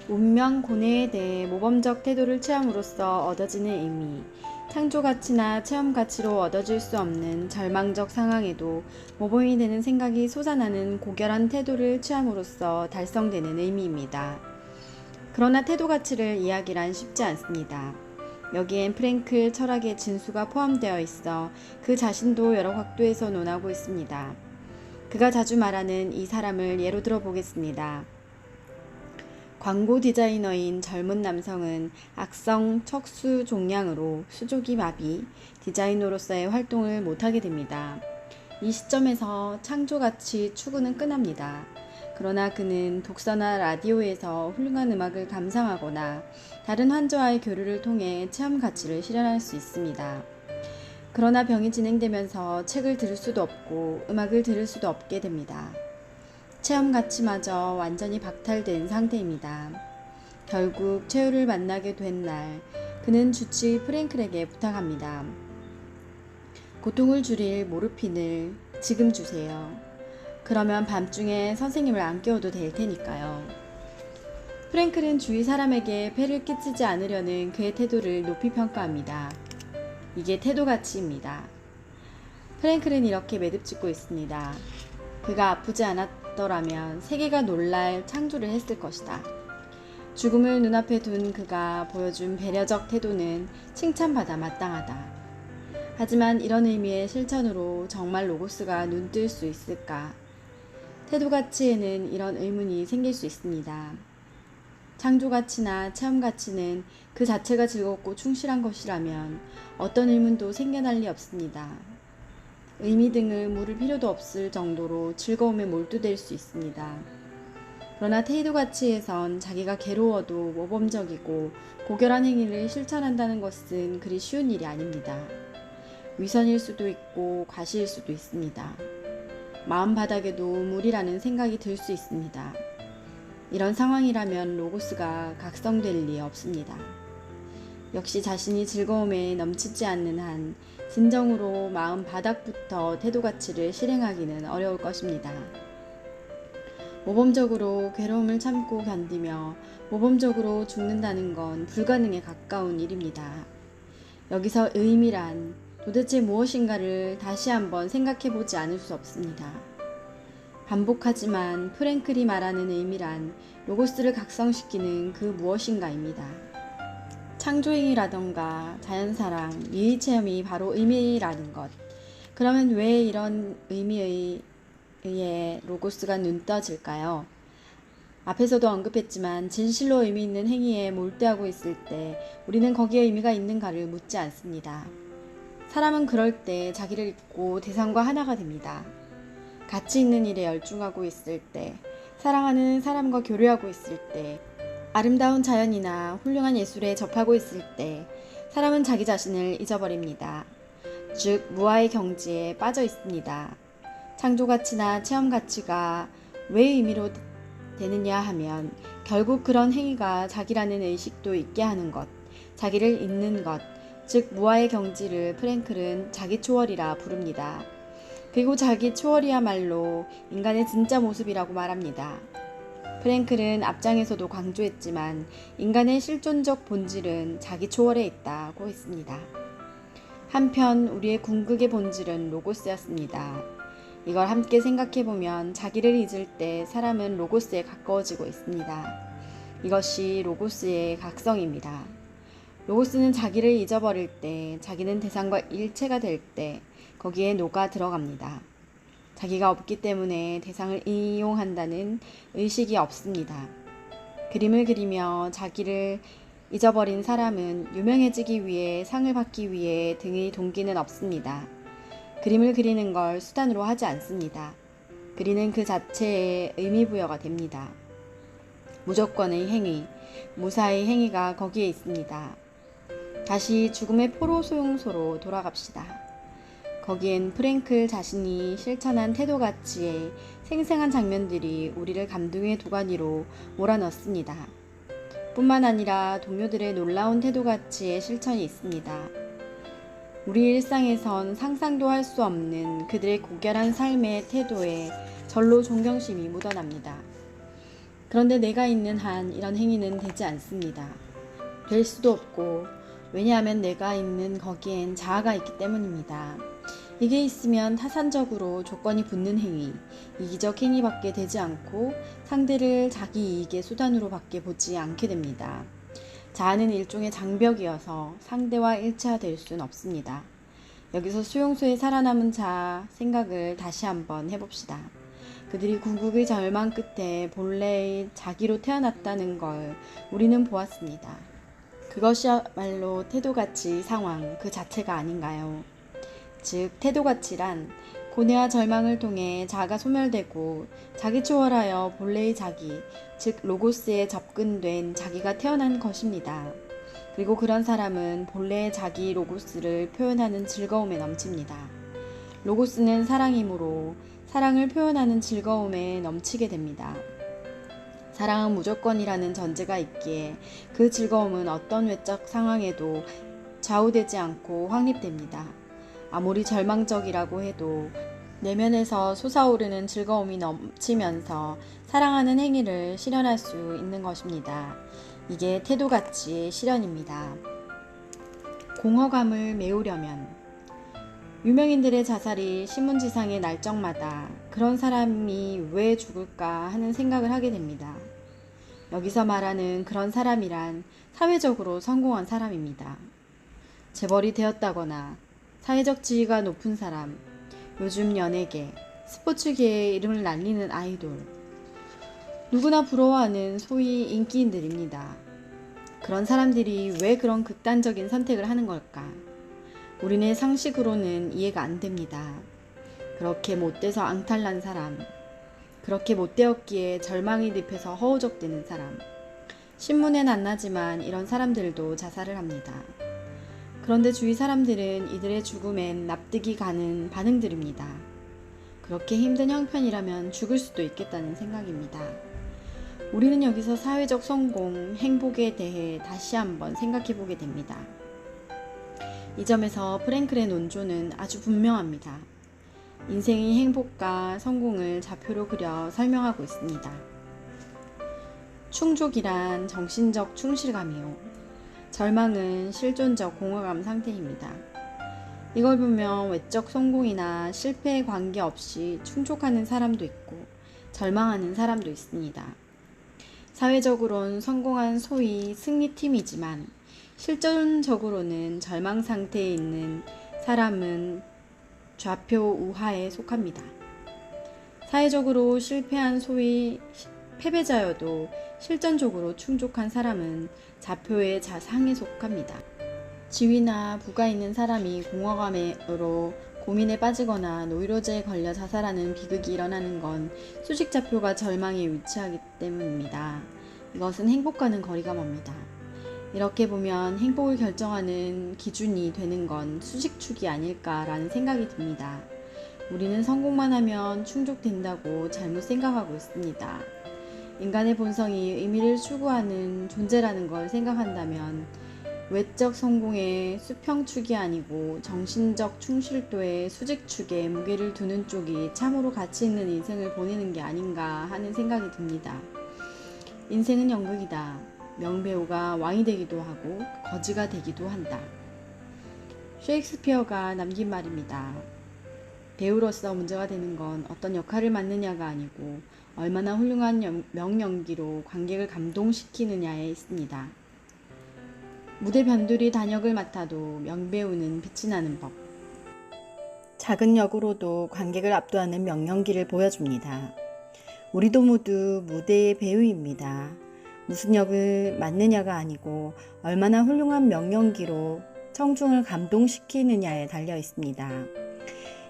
운명 고뇌에 대해 모범적 태도를 취함으로써 얻어지는 의미. 창조 가치나 체험 가치로 얻어질 수 없는 절망적 상황에도 모범이 되는 생각이 솟아나는 고결한 태도를 취함으로써 달성되는 의미입니다. 그러나 태도 가치를 이야기란 쉽지 않습니다. 여기엔 프랭크 철학의 진수가 포함되어 있어 그 자신도 여러 각도에서 논하고 있습니다. 그가 자주 말하는 이 사람을 예로 들어 보겠습니다. 광고 디자이너인 젊은 남성은 악성 척수 종양으로 수족이 마비, 디자이너로서의 활동을 못하게 됩니다. 이 시점에서 창조가치 추구는 끝납니다. 그러나 그는 독서나 라디오에서 훌륭한 음악을 감상하거나 다른 환자와의 교류를 통해 체험 가치를 실현할 수 있습니다. 그러나 병이 진행되면서 책을 들을 수도 없고 음악을 들을 수도 없게 됩니다. 체험 가치마저 완전히 박탈된 상태입니다. 결국 최후를 만나게 된 날, 그는 주치 프랭클에게 부탁합니다. 고통을 줄일 모르핀을 지금 주세요. 그러면 밤중에 선생님을 안 깨워도 될 테니까요. 프랭클은 주위 사람에게 폐를 끼치지 않으려는 그의 태도를 높이 평가합니다. 이게 태도 가치입니다. 프랭클은 이렇게 매듭짓고 있습니다. 그가 아프지 않았더라면 세계가 놀랄 창조를 했을 것이다. 죽음을 눈앞에 둔 그가 보여준 배려적 태도는 칭찬받아 마땅하다. 하지만 이런 의미의 실천으로 정말 로고스가 눈뜰 수 있을까? 태도 가치에는 이런 의문이 생길 수 있습니다. 창조 가치나 체험 가치는 그 자체가 즐겁고 충실한 것이라면 어떤 의문도 생겨날 리 없습니다. 의미 등을 물을 필요도 없을 정도로 즐거움에 몰두될 수 있습니다. 그러나 태도 가치에선 자기가 괴로워도 모범적이고 고결한 행위를 실천한다는 것은 그리 쉬운 일이 아닙니다. 위선일 수도 있고 과시일 수도 있습니다. 마음바닥에도 무리라는 생각이 들 수 있습니다. 이런 상황이라면 로고스가 각성될 리 없습니다. 역시 자신이 즐거움에 넘치지 않는 한 진정으로 마음 바닥부터 태도 가치를 실행하기는 어려울 것입니다. 모범적으로 괴로움을 참고 견디며 모범적으로 죽는다는 건 불가능에 가까운 일입니다. 여기서 의미란 도대체 무엇인가를 다시 한번 생각해 보지 않을 수 없습니다. 반복하지만 프랭클이 말하는 의미란 로고스를 각성시키는 그 무엇인가입니다. 창조행위라던가 자연사랑, 미의체험이 바로 의미라는 것. 그러면 왜 이런 의미에 의해 로고스가 눈떠질까요? 앞에서도 언급했지만 진실로 의미 있는 행위에 몰두하고 있을 때 우리는 거기에 의미가 있는가를 묻지 않습니다. 사람은 그럴 때 자기를 잊고 대상과 하나가 됩니다. 가치 있는 일에 열중하고 있을 때, 사랑하는 사람과 교류하고 있을 때, 아름다운 자연이나 훌륭한 예술에 접하고 있을 때 사람은 자기 자신을 잊어버립니다. 즉 무아의 경지에 빠져 있습니다. 창조가치나 체험가치가 왜 의미로 되느냐 하면 결국 그런 행위가 자기라는 의식도 있게 하는 것, 자기를 잊는 것, 즉 무아의 경지를 프랭클은 자기 초월이라 부릅니다. 그리고 자기 초월이야말로 인간의 진짜 모습이라고 말합니다. 프랭클은 앞장에서도 강조했지만 인간의 실존적 본질은 자기 초월에 있다고 했습니다. 한편 우리의 궁극의 본질은 로고스였습니다. 이걸 함께 생각해보면 자기를 잊을 때 사람은 로고스에 가까워지고 있습니다. 이것이 로고스의 각성입니다. 로고스는 자기를 잊어버릴 때, 자기는 대상과 일체가 될 때 거기에 녹아 들어갑니다. 자기가 없기 때문에 대상을 이용한다는 의식이 없습니다. 그림을 그리며 자기를 잊어버린 사람은 유명해지기 위해 상을 받기 위해 등의 동기는 없습니다. 그림을 그리는 걸 수단으로 하지 않습니다. 그리는 그 자체에 의미부여가 됩니다. 무조건의 행위, 무사의 행위가 거기에 있습니다. 다시 죽음의 포로 소용소로 돌아갑시다. 거기엔 프랭클 자신이 실천한 태도 가치의 생생한 장면들이 우리를 감동의 도가니로 몰아넣습니다. 뿐만 아니라 동료들의 놀라운 태도 가치의 실천이 있습니다. 우리 일상에선 상상도 할 수 없는 그들의 고결한 삶의 태도에 절로 존경심이 묻어납니다. 그런데 내가 있는 한 이런 행위는 되지 않습니다. 될 수도 없고, 왜냐하면 내가 있는 거기엔 자아가 있기 때문입니다. 이게 있으면 타산적으로 조건이 붙는 행위, 이기적 행위밖에 되지 않고 상대를 자기 이익의 수단으로 밖에 보지 않게 됩니다. 자아는 일종의 장벽이어서 상대와 일체화될 수는 없습니다. 여기서 수용소에 살아남은 자 생각을 다시 한번 해봅시다. 그들이 궁극의 절망 끝에 본래의 자기로 태어났다는 걸 우리는 보았습니다. 그것이야말로 태도가치 상황 그 자체가 아닌가요? 즉 태도가치란 고뇌와 절망을 통해 자아가 소멸되고 자기 초월하여 본래의 자기, 즉 로고스에 접근된 자기가 태어난 것입니다. 그리고 그런 사람은 본래의 자기 로고스를 표현하는 즐거움에 넘칩니다. 로고스는 사랑이므로 사랑을 표현하는 즐거움에 넘치게 됩니다. 사랑은 무조건이라는 전제가 있기에 그 즐거움은 어떤 외적 상황에도 좌우되지 않고 확립됩니다. 아무리 절망적이라고 해도 내면에서 솟아오르는 즐거움이 넘치면서 사랑하는 행위를 실현할 수 있는 것입니다. 이게 태도가치의 실현입니다. 공허감을 메우려면 유명인들의 자살이 신문지상에 날 적마다 그런 사람이 왜 죽을까 하는 생각을 하게 됩니다. 여기서 말하는 그런 사람이란 사회적으로 성공한 사람입니다. 재벌이 되었다거나 사회적 지위가 높은 사람, 요즘 연예계, 스포츠계의 이름을 날리는 아이돌, 누구나 부러워하는 소위 인기인들입니다. 그런 사람들이 왜 그런 극단적인 선택을 하는 걸까? 우리네 상식으로는 이해가 안 됩니다. 그렇게 못돼서 앙탈난 사람, 그렇게 못되었기에 절망이 늪에서 허우적대는 사람, 신문엔 안 나지만 이런 사람들도 자살을 합니다. 그런데 주위 사람들은 이들의 죽음엔 납득이 가는 반응들입니다. 그렇게 힘든 형편이라면 죽을 수도 있겠다는 생각입니다. 우리는 여기서 사회적 성공, 행복에 대해 다시 한번 생각해 보게 됩니다. 이 점에서 프랭클의 논조는 아주 분명합니다. 인생의 행복과 성공을 좌표로 그려 설명하고 있습니다. 충족이란 정신적 충실감이요. 절망은 실존적 공허감 상태입니다. 이걸 보면 외적 성공이나 실패에 관계없이 충족하는 사람도 있고 절망하는 사람도 있습니다. 사회적으로는 성공한 소위 승리팀이지만 실존적으로는 절망 상태에 있는 사람은 좌표 우하에 속합니다. 사회적으로 실패한 소위 패배자여도 실전적으로 충족한 사람은 좌표의 좌상에 속합니다. 지위나 부가 있는 사람이 공허감으로 고민에 빠지거나 노이로제에 걸려 자살하는 비극이 일어나는 건 수직좌표가 절망에 위치하기 때문입니다. 이것은 행복과는 거리가 멉니다. 이렇게 보면 행복을 결정하는 기준이 되는 건 수직축이 아닐까라는 생각이 듭니다. 우리는 성공만 하면 충족된다고 잘못 생각하고 있습니다. 인간의 본성이 의미를 추구하는 존재라는 걸 생각한다면 외적 성공의 수평축이 아니고 정신적 충실도의 수직축에 무게를 두는 쪽이 참으로 가치 있는 인생을 보내는 게 아닌가 하는 생각이 듭니다. 인생은 연극이다. 명배우가 왕이 되기도 하고 거지가 되기도 한다. 셰익스피어가 남긴 말입니다. 배우로서 문제가 되는 건 어떤 역할을 맡느냐가 아니고 얼마나 훌륭한 명연기로 관객을 감동시키느냐에 있습니다. 무대 변두리 단역을 맡아도 명배우는 빛이 나는 법. 작은 역으로도 관객을 압도하는 명연기를 보여줍니다. 우리도 모두 무대의 배우입니다. 무슨 역을 맡느냐가 아니고 얼마나 훌륭한 명연기로 청중을 감동시키느냐에 달려 있습니다.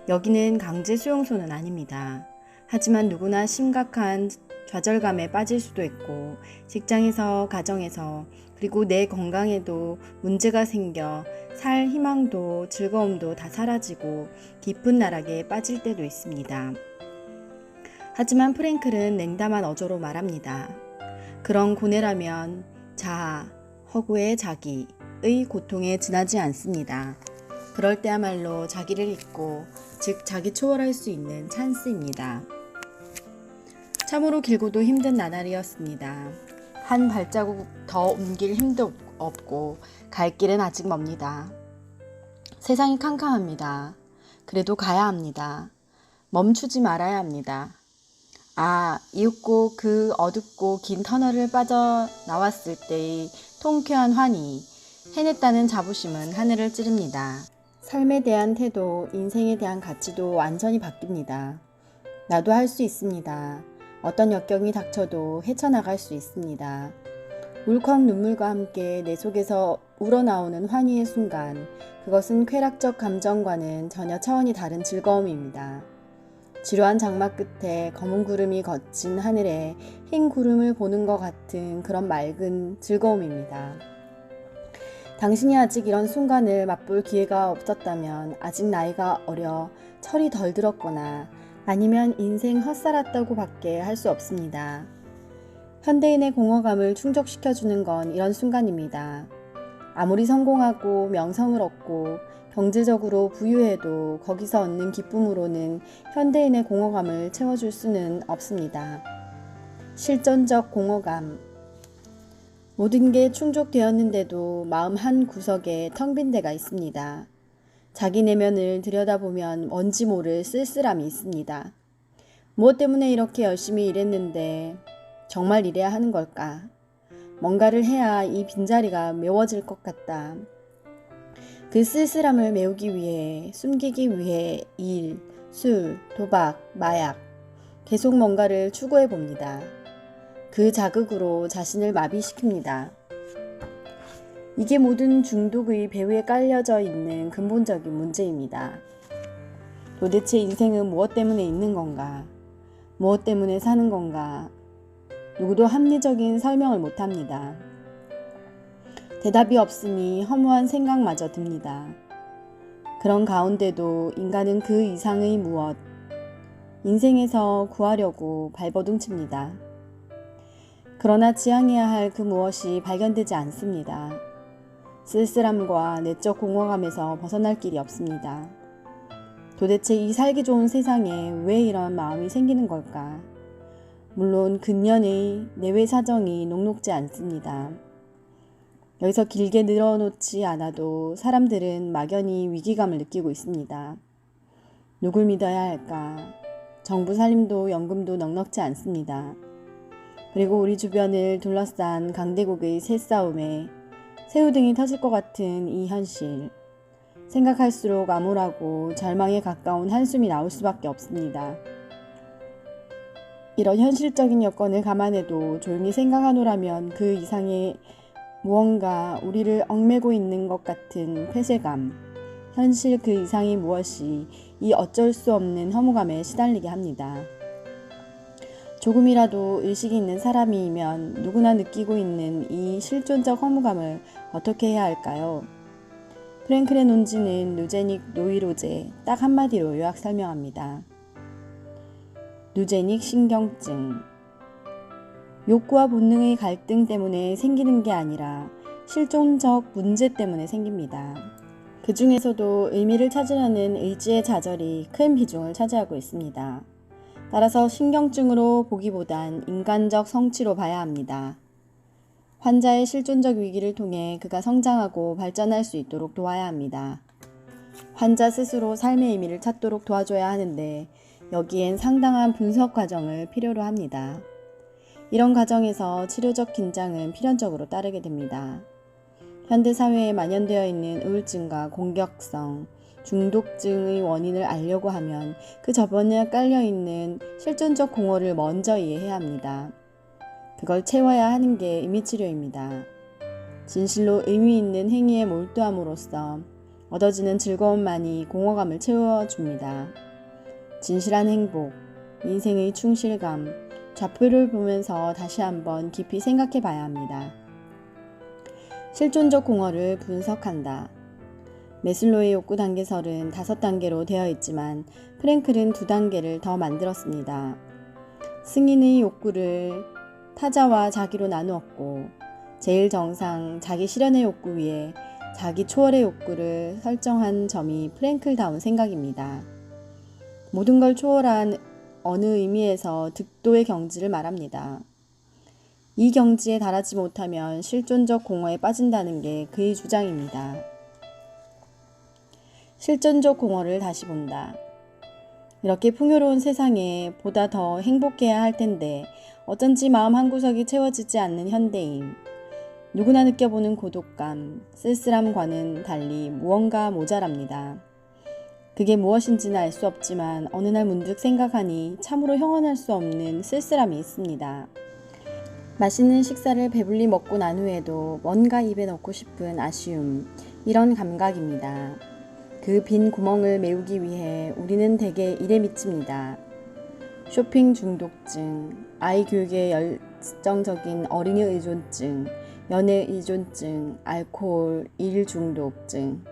여기는 강제 수용소는 아닙니다. 하지만 누구나 심각한 좌절감에 빠질 수도 있고 직장에서 가정에서 그리고 내 건강에도 문제가 생겨 살 희망도 즐거움도 다 사라지고 깊은 나락에 빠질 때도 있습니다. 하지만 프랭클은 냉담한 어조로 말합니다. 그런 고뇌라면 자아, 허구의 자기의 고통에 지나지 않습니다. 그럴 때야말로 자기를 잊고 즉 자기 초월할 수 있는 찬스입니다. 참으로 길고도 힘든 나날이었습니다. 한 발자국 더 옮길 힘도 없고 갈 길은 아직 멉니다. 세상이 캄캄합니다. 그래도 가야 합니다. 멈추지 말아야 합니다. 이윽고 그 어둡고 긴 터널을 빠져나왔을 때의 통쾌한 환희, 해냈다는 자부심은 하늘을 찌릅니다. 삶에 대한 태도, 인생에 대한 가치도 완전히 바뀝니다. 나도 할 수 있습니다. 어떤 역경이 닥쳐도 헤쳐나갈 수 있습니다. 울컥 눈물과 함께 내 속에서 우러나오는 환희의 순간, 그것은 쾌락적 감정과는 전혀 차원이 다른 즐거움입니다. 지루한 장마 끝에 검은 구름이 걷힌 하늘에 흰 구름을 보는 것 같은 그런 맑은 즐거움입니다. 당신이 아직 이런 순간을 맛볼 기회가 없었다면 아직 나이가 어려 철이 덜 들었거나 아니면 인생 헛살았다고 밖에 할 수 없습니다. 현대인의 공허감을 충족시켜주는 건 이런 순간입니다. 아무리 성공하고 명성을 얻고 경제적으로 부유해도 거기서 얻는 기쁨으로는 현대인의 공허감을 채워줄 수는 없습니다. 실존적 공허감. 모든 게 충족되었는데도 마음 한 구석에 텅 빈 데가 있습니다. 자기 내면을 들여다보면 뭔지 모를 쓸쓸함이 있습니다. 무엇 때문에 이렇게 열심히 일했는데 정말 이래야 하는 걸까? 뭔가를 해야 이 빈자리가 메워질 것 같다. 그 쓸쓸함을 메우기 위해, 숨기기 위해 일, 술, 도박, 마약, 계속 뭔가를 추구해 봅니다. 그 자극으로 자신을 마비시킵니다. 이게 모든 중독의 배후에 깔려져 있는 근본적인 문제입니다. 도대체 인생은 무엇 때문에 있는 건가? 무엇 때문에 사는 건가? 누구도 합리적인 설명을 못합니다. 대답이 없으니 허무한 생각마저 듭니다. 그런 가운데도 인간은 그 이상의 무엇, 인생에서 구하려고 발버둥칩니다. 그러나 지향해야 할 그 무엇이 발견되지 않습니다. 쓸쓸함과 내적 공허감에서 벗어날 길이 없습니다. 도대체 이 살기 좋은 세상에 왜 이런 마음이 생기는 걸까? 물론 근년의 내외 사정이 녹록지 않습니다. 여기서 길게 늘어놓지 않아도 사람들은 막연히 위기감을 느끼고 있습니다. 누굴 믿어야 할까? 정부 살림도 연금도 넉넉지 않습니다. 그리고 우리 주변을 둘러싼 강대국의 새싸움에 새우등이 터질 것 같은 이 현실. 생각할수록 암울하고 절망에 가까운 한숨이 나올 수밖에 없습니다. 이런 현실적인 여건을 감안해도 조용히 생각하노라면 그 이상의 무언가 우리를 얽매고 있는 것 같은 폐쇄감, 현실 그 이상이 무엇이 이 어쩔 수 없는 허무감에 시달리게 합니다. 조금이라도 의식이 있는 사람이면 누구나 느끼고 있는 이 실존적 허무감을 어떻게 해야 할까요? 프랭클의 논지는 누제닉 노이로제 딱 한마디로 요약 설명합니다. 누제닉 신경증. 욕구와 본능의 갈등 때문에 생기는 게 아니라 실존적 문제 때문에 생깁니다. 그 중에서도 의미를 찾으려는 의지의 좌절이 큰 비중을 차지하고 있습니다. 따라서 신경증으로 보기보단 인간적 성취로 봐야 합니다. 환자의 실존적 위기를 통해 그가 성장하고 발전할 수 있도록 도와야 합니다. 환자 스스로 삶의 의미를 찾도록 도와줘야 하는데 여기엔 상당한 분석 과정을 필요로 합니다. 이런 과정에서 치료적 긴장은 필연적으로 따르게 됩니다. 현대사회에 만연되어 있는 우울증과 공격성, 중독증의 원인을 알려고 하면 그 저번에 깔려있는 실존적 공허를 먼저 이해해야 합니다. 그걸 채워야 하는 게 의미치료입니다. 진실로 의미 있는 행위에 몰두함으로써 얻어지는 즐거움만이 공허감을 채워줍니다. 진실한 행복, 인생의 충실감, 좌표를 보면서 다시 한번 깊이 생각해 봐야 합니다. 실존적 공허를 분석한다. 메슬로의 욕구 단계설은 5단계로 되어 있지만 프랭클은 2단계를 더 만들었습니다. 승인의 욕구를 타자와 자기로 나누었고 제일 정상 자기 실현의 욕구 위에 자기 초월의 욕구를 설정한 점이 프랭클다운 생각입니다. 모든 걸 초월한 어느 의미에서 득도의 경지를 말합니다. 이 경지에 달하지 못하면 실존적 공허에 빠진다는 게 그의 주장입니다. 실존적 공허를 다시 본다. 이렇게 풍요로운 세상에 보다 더 행복해야 할 텐데 어쩐지 마음 한구석이 채워지지 않는 현대인. 누구나 느껴보는 고독감, 쓸쓸함과는 달리 무언가 모자랍니다. 그게 무엇인지는 알 수 없지만 어느 날 문득 생각하니 참으로 형언할 수 없는 쓸쓸함이 있습니다. 맛있는 식사를 배불리 먹고 난 후에도 뭔가 입에 넣고 싶은 아쉬움, 이런 감각입니다. 그 빈 구멍을 메우기 위해 우리는 대개 일에 미칩니다. 쇼핑 중독증, 아이 교육에 열정적인 어린이 의존증, 연애 의존증, 알코올, 일 중독증.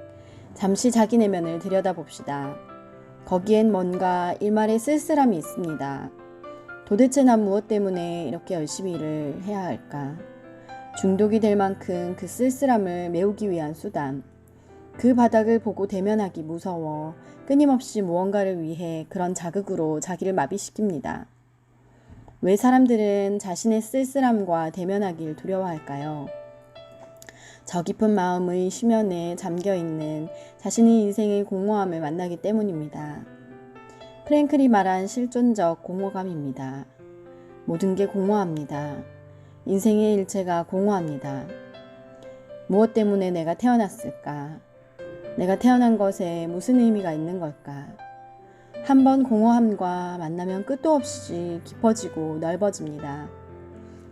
잠시 자기 내면을 들여다봅시다. 거기엔 뭔가 일말의 쓸쓸함이 있습니다. 도대체 난 무엇 때문에 이렇게 열심히 일을 해야 할까? 중독이 될 만큼 그 쓸쓸함을 메우기 위한 수단. 그 바닥을 보고 대면하기 무서워 끊임없이 무언가를 위해 그런 자극으로 자기를 마비시킵니다. 왜 사람들은 자신의 쓸쓸함과 대면하길 두려워할까요? 저 깊은 마음의 심연에 잠겨있는 자신의 인생의 공허함을 만나기 때문입니다. 프랭클이 말한 실존적 공허감입니다. 모든 게 공허합니다. 인생의 일체가 공허합니다. 무엇 때문에 내가 태어났을까? 내가 태어난 것에 무슨 의미가 있는 걸까? 한번 공허함과 만나면 끝도 없이 깊어지고 넓어집니다.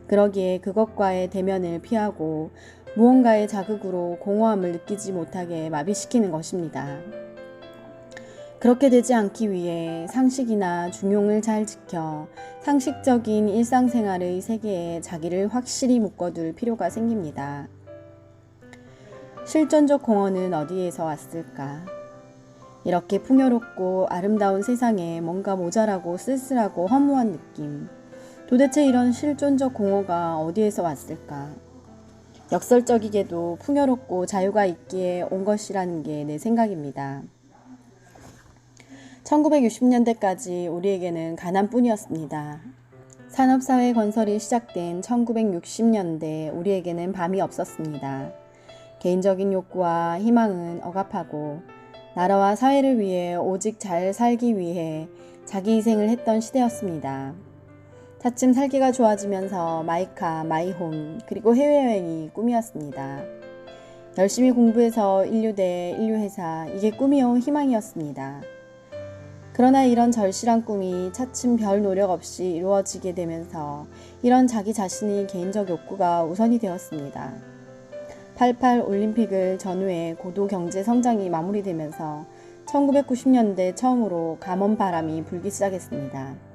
그러기에 그것과의 대면을 피하고 무언가의 자극으로 공허함을 느끼지 못하게 마비시키는 것입니다. 그렇게 되지 않기 위해 상식이나 중용을 잘 지켜 상식적인 일상생활의 세계에 자기를 확실히 묶어둘 필요가 생깁니다. 실존적 공허는 어디에서 왔을까? 이렇게 풍요롭고 아름다운 세상에 뭔가 모자라고 쓸쓸하고 허무한 느낌. 도대체 이런 실존적 공허가 어디에서 왔을까? 역설적이게도 풍요롭고 자유가 있기에 온 것이라는 게 내 생각입니다. 1960년대까지 우리에게는 가난뿐이었습니다. 산업사회 건설이 시작된 1960년대 우리에게는 밤이 없었습니다. 개인적인 욕구와 희망은 억압하고 나라와 사회를 위해 오직 잘 살기 위해 자기 희생을 했던 시대였습니다. 차츰 살기가 좋아지면서 마이카, 마이홈, 그리고 해외여행이 꿈이었습니다. 열심히 공부해서 인류대, 인류회사, 이게 꿈이요 희망이었습니다. 그러나 이런 절실한 꿈이 차츰 별 노력 없이 이루어지게 되면서 이런 자기 자신의 개인적 욕구가 우선이 되었습니다. 88 올림픽을 전후해 고도 경제 성장이 마무리되면서 1990년대 처음으로 감원 바람이 불기 시작했습니다.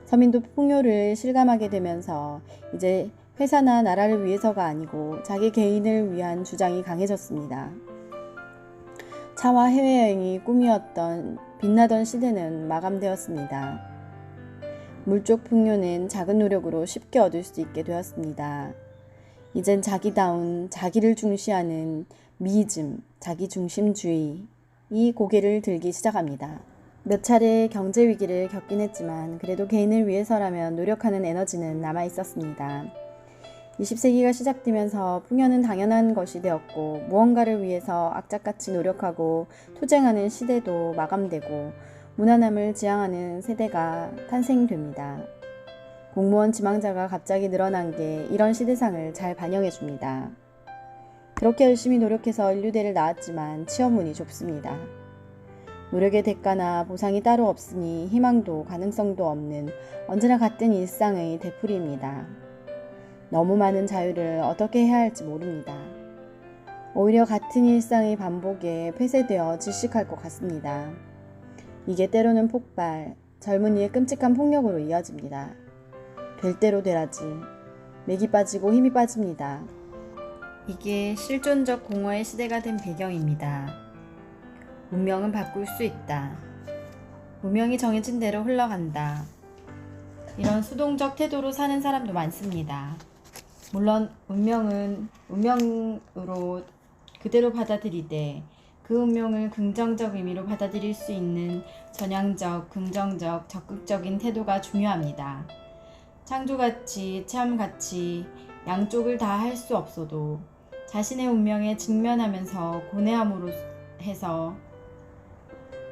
서민도 풍요를 실감하게 되면서 이제 회사나 나라를 위해서가 아니고 자기 개인을 위한 주장이 강해졌습니다. 차와 해외여행이 꿈이었던 빛나던 시대는 마감되었습니다. 물적 풍요는 작은 노력으로 쉽게 얻을 수 있게 되었습니다. 이젠 자기다운 자기를 중시하는 미이즘, 자기중심주의, 이 고개를 들기 시작합니다. 몇 차례 경제 위기를 겪긴 했지만 그래도 개인을 위해서라면 노력하는 에너지는 남아 있었습니다. 20세기가 시작되면서 풍요는 당연한 것이 되었고 무언가를 위해서 악착같이 노력하고 투쟁하는 시대도 마감되고 무난함을 지향하는 세대가 탄생됩니다. 공무원 지망자가 갑자기 늘어난 게 이런 시대상을 잘 반영해 줍니다. 그렇게 열심히 노력해서 인류대를 낳았지만 취업문이 좁습니다. 노력의 대가나 보상이 따로 없으니 희망도 가능성도 없는 언제나 같은 일상의 되풀이입니다. 너무 많은 자유를 어떻게 해야 할지 모릅니다. 오히려 같은 일상의 반복에 폐쇄되어 질식할 것 같습니다. 이게 때로는 폭발, 젊은이의 끔찍한 폭력으로 이어집니다. 될 대로 되라지. 맥이 빠지고 힘이 빠집니다. 이게 실존적 공허의 시대가 된 배경입니다. 운명은 바꿀 수 있다. 운명이 정해진 대로 흘러간다. 이런 수동적 태도로 사는 사람도 많습니다. 물론 운명은 운명으로 그대로 받아들이되 그 운명을 긍정적 의미로 받아들일 수 있는 전향적, 긍정적, 적극적인 태도가 중요합니다. 창조가치, 체험가치 양쪽을 다 할 수 없어도 자신의 운명에 직면하면서 고뇌함으로 해서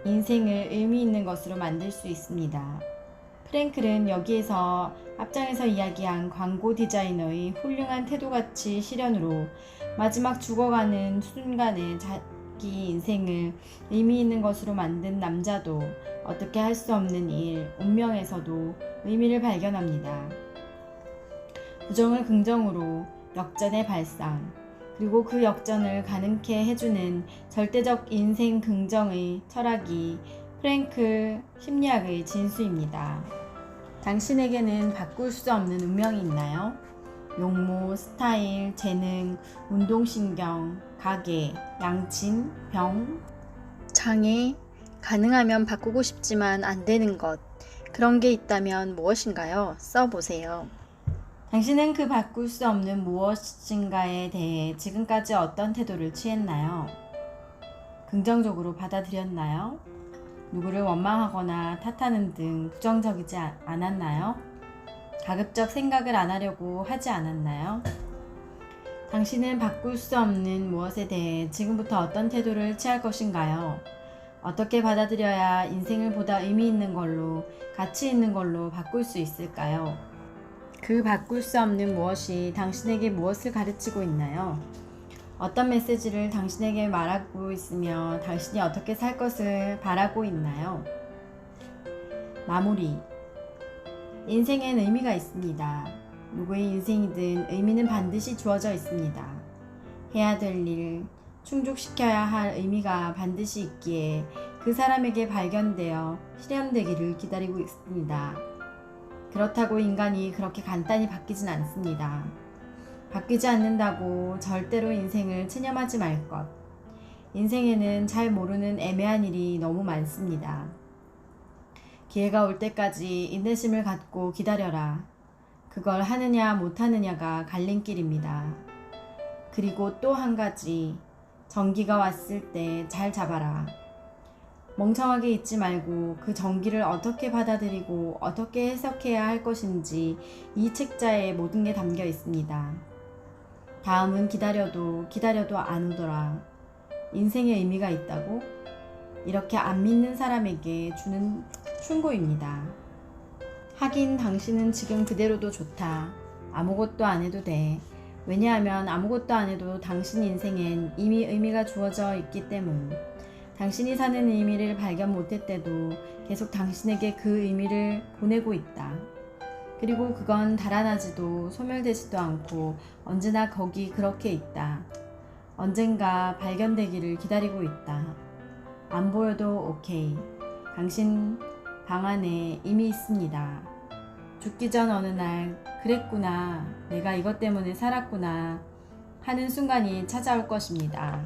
인생을 의미 있는 것으로 만들 수 있습니다. 프랭클은 여기에서 앞장에서 이야기한 광고 디자이너의 훌륭한 태도가치 실현으로 마지막 죽어가는 순간에 자기 인생을 의미 있는 것으로 만든 남자도 어떻게 할 수 없는 일, 운명에서도 의미를 발견합니다. 부정을 긍정으로 역전의 발상, 그리고 그 역전을 가능케 해주는 절대적 인생 긍정의 철학이 프랭클 심리학의 진수입니다. 당신에게는 바꿀 수 없는 운명이 있나요? 용모, 스타일, 재능, 운동신경, 가계, 양친, 병, 장애, 가능하면 바꾸고 싶지만 안 되는 것, 그런 게 있다면 무엇인가요? 써보세요. 당신은 그 바꿀 수 없는 무엇인가에 대해 지금까지 어떤 태도를 취했나요? 긍정적으로 받아들였나요? 누구를 원망하거나 탓하는 등 부정적이지 않았나요? 가급적 생각을 안 하려고 하지 않았나요? 당신은 바꿀 수 없는 무엇에 대해 지금부터 어떤 태도를 취할 것인가요? 어떻게 받아들여야 인생을 보다 의미 있는 걸로, 가치 있는 걸로 바꿀 수 있을까요? 그 바꿀 수 없는 무엇이 당신에게 무엇을 가르치고 있나요? 어떤 메시지를 당신에게 말하고 있으며 당신이 어떻게 살 것을 바라고 있나요? 마무리. 인생엔 의미가 있습니다. 누구의 인생이든 의미는 반드시 주어져 있습니다. 해야 될 일, 충족시켜야 할 의미가 반드시 있기에 그 사람에게 발견되어 실현되기를 기다리고 있습니다. 그렇다고 인간이 그렇게 간단히 바뀌진 않습니다. 바뀌지 않는다고 절대로 인생을 체념하지 말 것. 인생에는 잘 모르는 애매한 일이 너무 많습니다. 기회가 올 때까지 인내심을 갖고 기다려라. 그걸 하느냐 못하느냐가 갈림길입니다. 그리고 또 한 가지, 전기가 왔을 때 잘 잡아라. 멍청하게 있지 말고 그 전기를 어떻게 받아들이고 어떻게 해석해야 할 것인지 이 책자에 모든 게 담겨 있습니다. 다음은 기다려도 안 오더라. 인생의 의미가 있다고? 이렇게 안 믿는 사람에게 주는 충고입니다. 하긴 당신은 지금 그대로도 좋다. 아무것도 안 해도 돼. 왜냐하면 아무것도 안 해도 당신 인생엔 이미 의미가 주어져 있기 때문. 당신이 사는 의미를 발견 못했대도 계속 당신에게 그 의미를 보내고 있다. 그리고 그건 달아나지도 소멸되지도 않고 언제나 거기 그렇게 있다. 언젠가 발견되기를 기다리고 있다. 안 보여도 오케이. 당신 방 안에 이미 있습니다. 죽기 전 어느 날 그랬구나. 내가 이것 때문에 살았구나 하는 순간이 찾아올 것입니다.